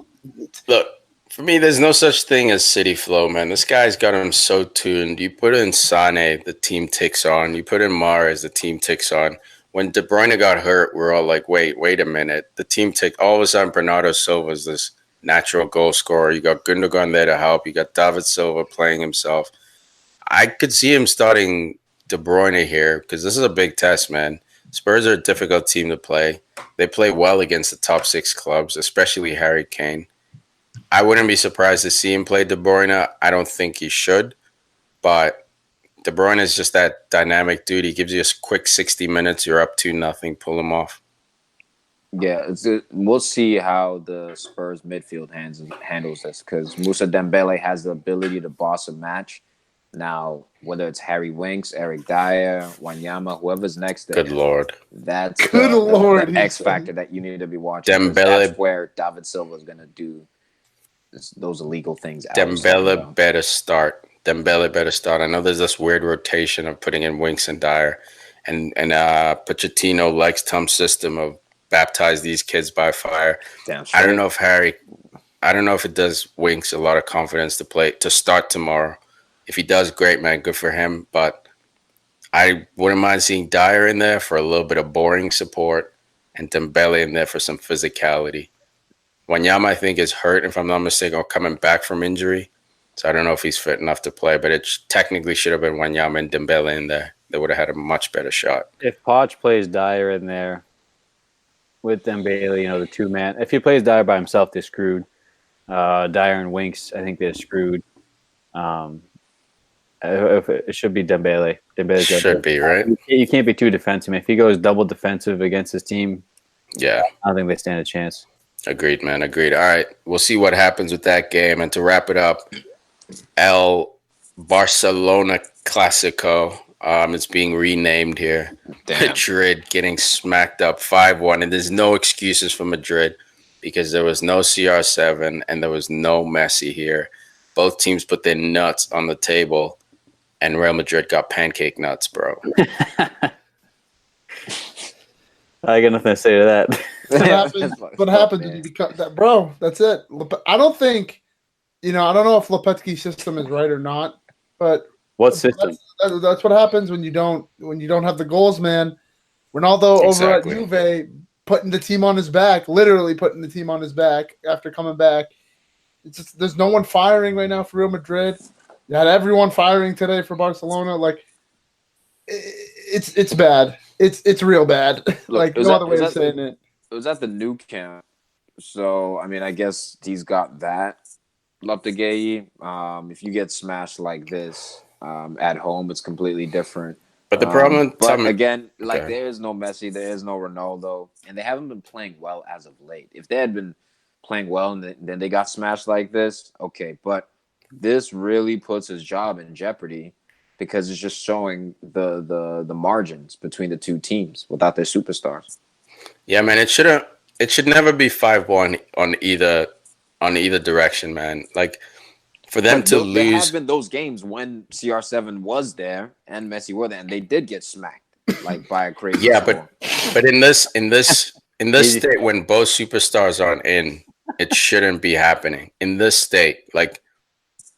Look, for me, there's no such thing as city flow, man. This guy's got him so tuned. You put in Sane, the team ticks on. You put in Mahrez, the team ticks on. When De Bruyne got hurt, we're all like, wait a minute. The team ticked. All of a sudden, Bernardo Silva's this natural goal scorer. You got Gundogan there to help. You got David Silva playing himself. I could see him starting De Bruyne here because this is a big test, man. Spurs are a difficult team to play. They play well against the top 6 clubs, especially Harry Kane. I wouldn't be surprised to see him play De Bruyne. I don't think he should, but De Bruyne is just that dynamic dude. He gives you a quick 60 minutes. You're up 2-0. Pull him off. Yeah, we'll see how the Spurs midfield handles this because Moussa Dembele has the ability to boss a match. Now, whether it's Harry Winks, Eric Dyer, Wanyama, whoever's next to him, Lord. That's the X factor that you need to be watching. Dembele, that's where David Silva is going to do those illegal things. Dembele better start. I know there's this weird rotation of putting in Winks and Dyer, and Pochettino likes Tom's system of baptize these kids by fire. I don't know if it does Winks a lot of confidence to start tomorrow. If he does, great, man, good for him. But I wouldn't mind seeing Dyer in there for a little bit of boring support and Dembele in there for some physicality. Wanyama, I think, is hurt, if I'm not mistaken, or coming back from injury. So I don't know if he's fit enough to play, but it technically should have been Wanyama and Dembele in there. They would have had a much better shot. If Poch plays Dyer in there with Dembele, the two-man. If he plays Dyer by himself, they're screwed. Dyer and Winks, I think they're screwed. It should be Dembele. Should be, right? You can't be too defensive. If he goes double defensive against his team, I don't think they stand a chance. Agreed, man. Agreed. All right. We'll see what happens with that game. And to wrap it up, El Barcelona Clasico. It's being renamed here. Madrid getting smacked up 5-1. And there's no excuses for Madrid because there was no CR7 and there was no Messi here. Both teams put their nuts on the table. And Real Madrid got pancake nuts, bro. I got nothing to say to that. What happens when you become that, bro? That's it. I don't think, I don't know if Lopetegui's system is right or not, but what system? That's what happens when you don't have the goals, man. Ronaldo over at Juve putting the team on his back, literally putting the team on his back after coming back. It's just there's no one firing right now for Real Madrid. You had everyone firing today for Barcelona. Like, it's bad. It's real bad. Like, no other way of saying it. It was at the new camp. So, I mean, I guess he's got that. Lopetegui, if you get smashed like this at home, it's completely different. But the problem... again, there is no Messi, there is no Ronaldo, and they haven't been playing well as of late. If they had been playing well and then they got smashed like this, okay, but this really puts his job in jeopardy because it's just showing the margins between the two teams without their superstars. Yeah, man, it should never be 5-1 on either direction, man. Like, for them to lose, there have been those games when CR7 was there and Messi were there, and they did get smacked like by a crazy. Yeah, score. but in this state when both superstars aren't in, it shouldn't be happening. In this state, like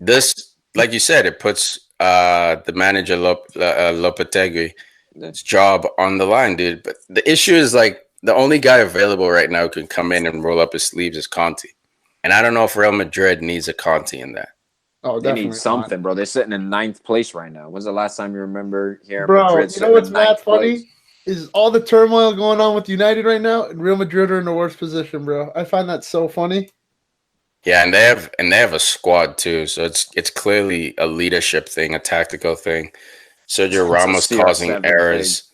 you said, it puts the manager Lopetegui's job on the line, dude. But the issue is like the only guy available right now who can come in and roll up his sleeves is Conte. And I don't know if Real Madrid needs a Conte in that. Oh, they need something, bro. They're sitting in 9th place right now. When's the last time you remember hearing Bro, Madrid you know what's mad funny? Place? Is all the turmoil going on with United right now, and Real Madrid are in the worst position, bro. I find that so funny. Yeah, and they have a squad too, so it's clearly a leadership thing, a tactical thing. Sergio Ramos causing errors. Thing.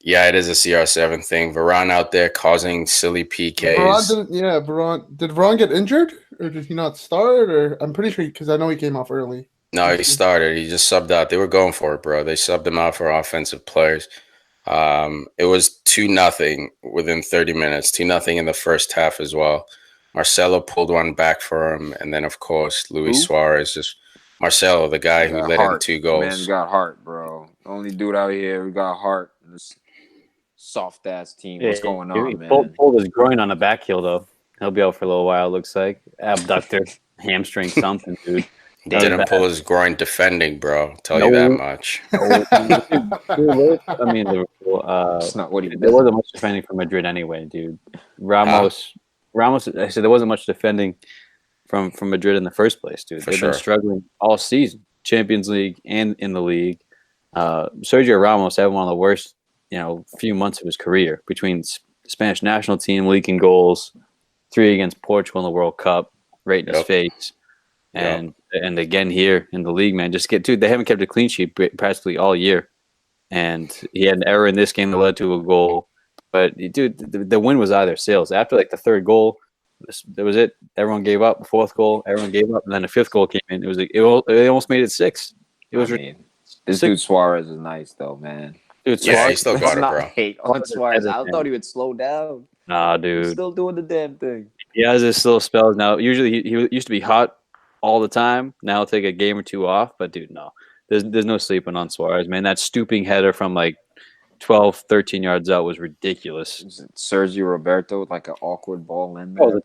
Yeah, it is a CR7 thing. Varane out there causing silly PKs. Varane. Did Varane get injured? or did he not start? Or I'm pretty sure because I know he came off early. No, he started. He just subbed out. They were going for it, bro. They subbed him out for offensive players. It was 2-0 within 30 minutes. 2-0 in the first half as well. Marcelo pulled one back for him, and then of course Luis Suarez just Marcelo, the guy who let in 2 goals. Man's got heart, bro. Only dude out here who got heart. This soft ass team. What's going on, man? Pulled his groin on a back heel though. He'll be out for a little while. Looks like abductor, hamstring, something, dude. He didn't pull his groin defending, bro. I'll tell you that much. I mean, Liverpool. That's not what he there wasn't much defending from Madrid anyway, dude. Ramos. I said there wasn't much defending from Madrid in the first place, dude. They've been struggling all season, Champions League and in the league. Sergio Ramos had one of the worst, few months of his career between the Spanish national team leaking goals, 3 against Portugal in the World Cup, right in his face. And again here in the league, man, they haven't kept a clean sheet practically all year. And he had an error in this game that led to a goal. But, dude, the win was out of their sails. After, the third goal, that was it. Everyone gave up. The fourth goal, everyone gave up. And then the fifth goal came in. It almost made it 6. This dude Suarez is nice, though, man. Dude, Suarez, he still got it, bro. Hate on Suarez. I thought he would slow down. Nah, dude. He's still doing the damn thing. He has his little spells now. Usually he used to be hot all the time. Now he'll take a game or 2 off. But, dude, no. There's no sleeping on Suarez, man. That stooping header from, 12, 13 yards out was ridiculous. Was it Sergio Roberto with an awkward ball in there?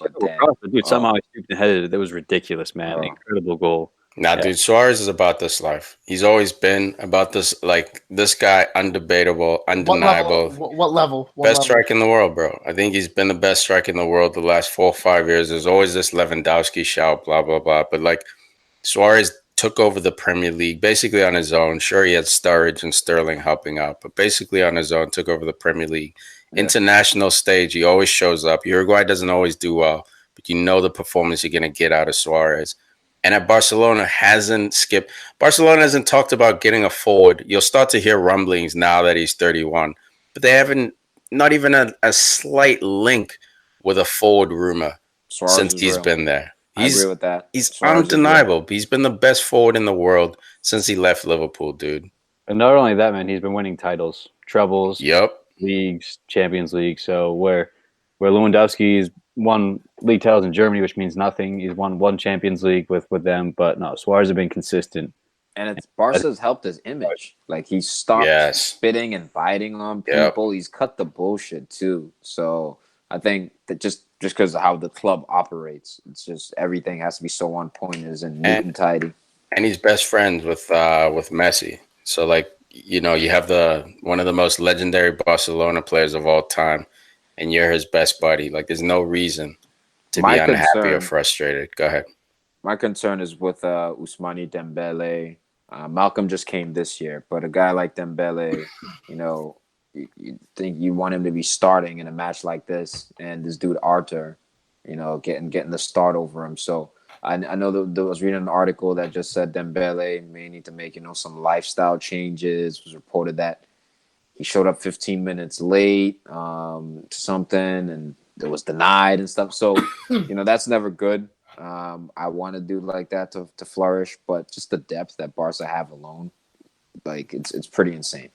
Dude, somehow he stooped and headed it. That was ridiculous, man. Incredible goal. Nah, dude, Suarez is about this life. He's always been about this, this guy, undebatable, undeniable. What level? Best striker in the world, bro. I think he's been the best striker in the world the last 4 or 5 years. There's always this Lewandowski shout, blah, blah, blah. But, Suarez took over the Premier League basically on his own. Sure, he had Sturridge and Sterling helping out, but basically on his own, took over the Premier League. International stage, he always shows up. Uruguay doesn't always do well, but the performance you're going to get out of Suarez. And at Barcelona hasn't skipped. Barcelona hasn't talked about getting a forward. You'll start to hear rumblings now that he's 31, but they haven't, not even a slight link with a forward rumor since he's been there. I agree with that. He's undeniable. He's been the best forward in the world since he left Liverpool, dude. And not only that, man, he's been winning titles, trebles, leagues, Champions League. So where Lewandowski's won league titles in Germany, which means nothing. He's won 1 Champions League with them, but no, Suarez has been consistent. And Barca's helped his image. He stopped spitting and biting on people. He's cut the bullshit too. So I think that just because of how the club operates, it's just everything has to be so on point and neat and tidy. And he's best friends with Messi. So you have one of the most legendary Barcelona players of all time, and you're his best buddy. There's no reason to be unhappy or frustrated. Go ahead. My concern is with Ousmane Dembele. Malcolm just came this year, but a guy like Dembele, you think you want him to be starting in a match like this, and this dude Arthur, getting the start over him. So I know that I was reading an article that just said Dembele may need to make some lifestyle changes. It was reported that he showed up 15 minutes late to something, and it was denied and stuff. So that's never good. I want a dude like that to flourish, but just the depth that Barca have alone, it's pretty insane.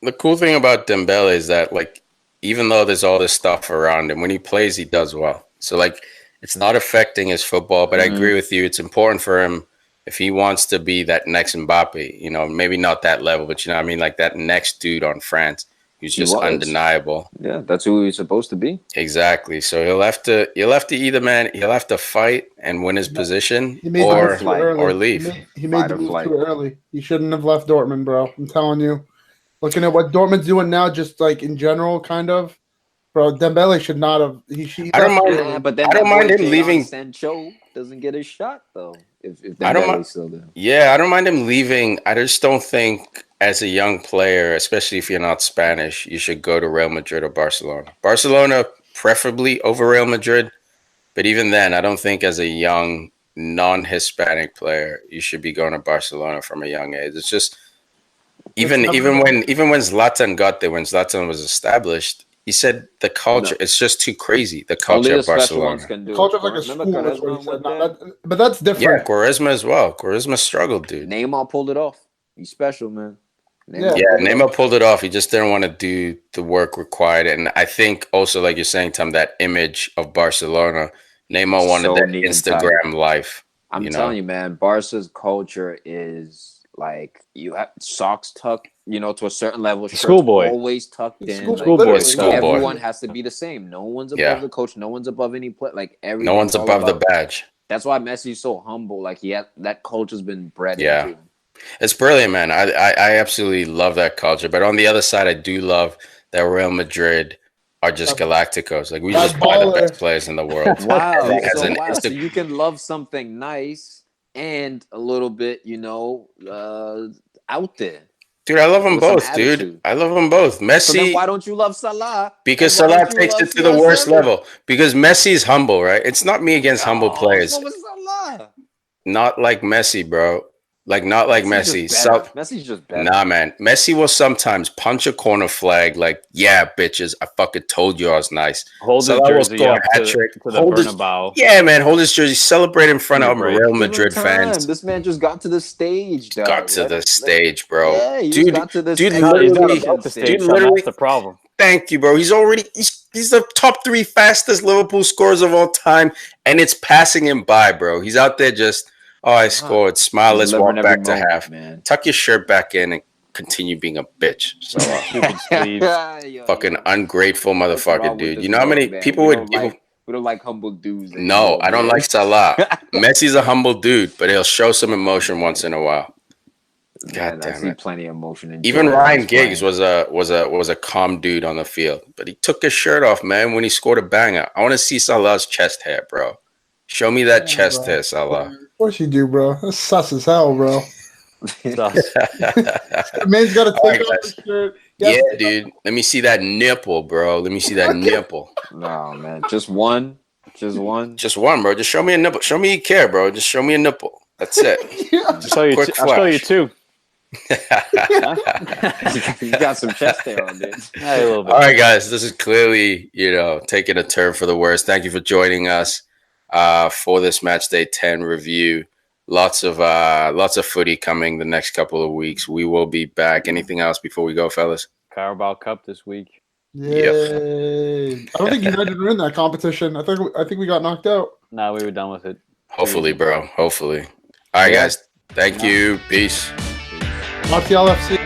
The cool thing about Dembele is that even though there's all this stuff around him, when he plays, he does well. So it's not affecting his football, but I agree with you. It's important for him if he wants to be that next Mbappe, maybe not that level, but that next dude on France who's just undeniable. Yeah, that's who he's supposed to be. Exactly. So he'll have to either, he'll have to fight and win his position or leave. He made the move too early. He shouldn't have left Dortmund, bro. I'm telling you. Looking at what Dortmund's doing now, just in general, kind of, bro. Dembele should not have. I don't mind him leaving. Sancho doesn't get his shot though. If Dembele's still there. Yeah, I don't mind him leaving. I just don't think, as a young player, especially if you're not Spanish, you should go to Real Madrid or Barcelona. Barcelona, preferably over Real Madrid, but even then, I don't think as a young non-Hispanic player, you should be going to Barcelona from a young age. It's just. Even when Zlatan got there, when Zlatan was established, He said the culture. No. It's just too crazy. The Only culture the of special ones Barcelona. can do Culture it. of like a Remember school. Is what he Quaresma said. went No, there? but that's Yeah, different. Quaresma as well. Quaresma struggled, dude. Neymar pulled it off. He's special, man. Yeah. Yeah, pulled it Neymar off. pulled it off. He just didn't want to do the work required. And I think also, like you're saying, Tom, that image of Barcelona, Neymar wanted So that neat and Instagram life. I'm you know? telling you, man, Barca's culture is like you have socks tucked, to a certain level. Shirts Schoolboy. always tucked in. Schoolboy Like, style. everyone has to be the same. No one's above Yeah. the coach. No one's above any play. Like everything. No one's above the badge. That's why Messi's so humble. Like that culture's been bred Yeah. into him. It's brilliant, man. I absolutely love that culture. But on the other side, I do love that Real Madrid are just Galacticos. Like we That just buy the baller. best players in the world. Wow. That has an So instant- you can love something nice and a little bit, out there. Dude, I love them With some both, dude. attitude. I love them both. So then Messi, why don't you love Salah? because And why Salah don't you takes love it to the worst CR7? level. Because Messi's humble, right? It's not me against humble players. So was Salah. Not like Messi, bro. Like not like Messi. Messi's just better. Nah, man. Messi will sometimes punch a corner flag like, yeah, bitches, I fucking told you I was nice. Hold his Salah will jersey score up a to hat-trick. the Hold his- Bernabeu. Yeah, man. Hold his jersey. Celebrate in front of Celebrate. Real Give him Madrid time. fans. This man just got to the stage, dog. Got to the stage, bro. Yeah, he Dude, just got to this dude, He's not literally- about the stage, dude, son. literally- That's the problem. Thank you, bro. He's the top 3 fastest Liverpool scorers of all time, and it's passing him by, bro. He's out there just, I scored. Smile. He's Let's walk delivering every back to moment, half. man. Tuck your shirt back in and continue being a bitch. So, Stupid sleeves. Yo, fucking yo. ungrateful What's wrong motherfucker, with dude. this You know how many world, man? people we would? we don't like humble dudes. No, anymore, I don't man. like Salah. Messi's a humble dude, but he'll show some emotion once in a while. God Man, I damn see it. plenty of emotion in Even Jordan Ryan playing. Giggs was a calm dude on the field, but he took his shirt off, man, when he scored a banger. I want to see Salah's chest hair, bro. Show me that chest bro. hair, Salah. Of course you do, bro. That's sus as hell, bro. Sus. The man's got to take Alright, off guys. his shirt. Yeah, dude. Let me see that nipple, bro. Let me see that nipple. No, man, just one. Just one, bro. Just show me a nipple. Show me you care, bro. Just show me a nipple. That's it. I'll show you Quick I'll show you flash. two. You got some chest hair on dude. A little bit. All right, guys. This is clearly, taking a turn for the worse. Thank you for joining us for this Matchday 10 review. Lots of footy coming the next couple of weeks. We will be back. Anything else before we go, fellas? Carabao Cup this week. Yay. I don't think United were in that competition. I think we got knocked out. Nah, we were done with it. Hopefully, bro. Hopefully. All right, Yeah. guys. Thank you. Peace. Not the LFC.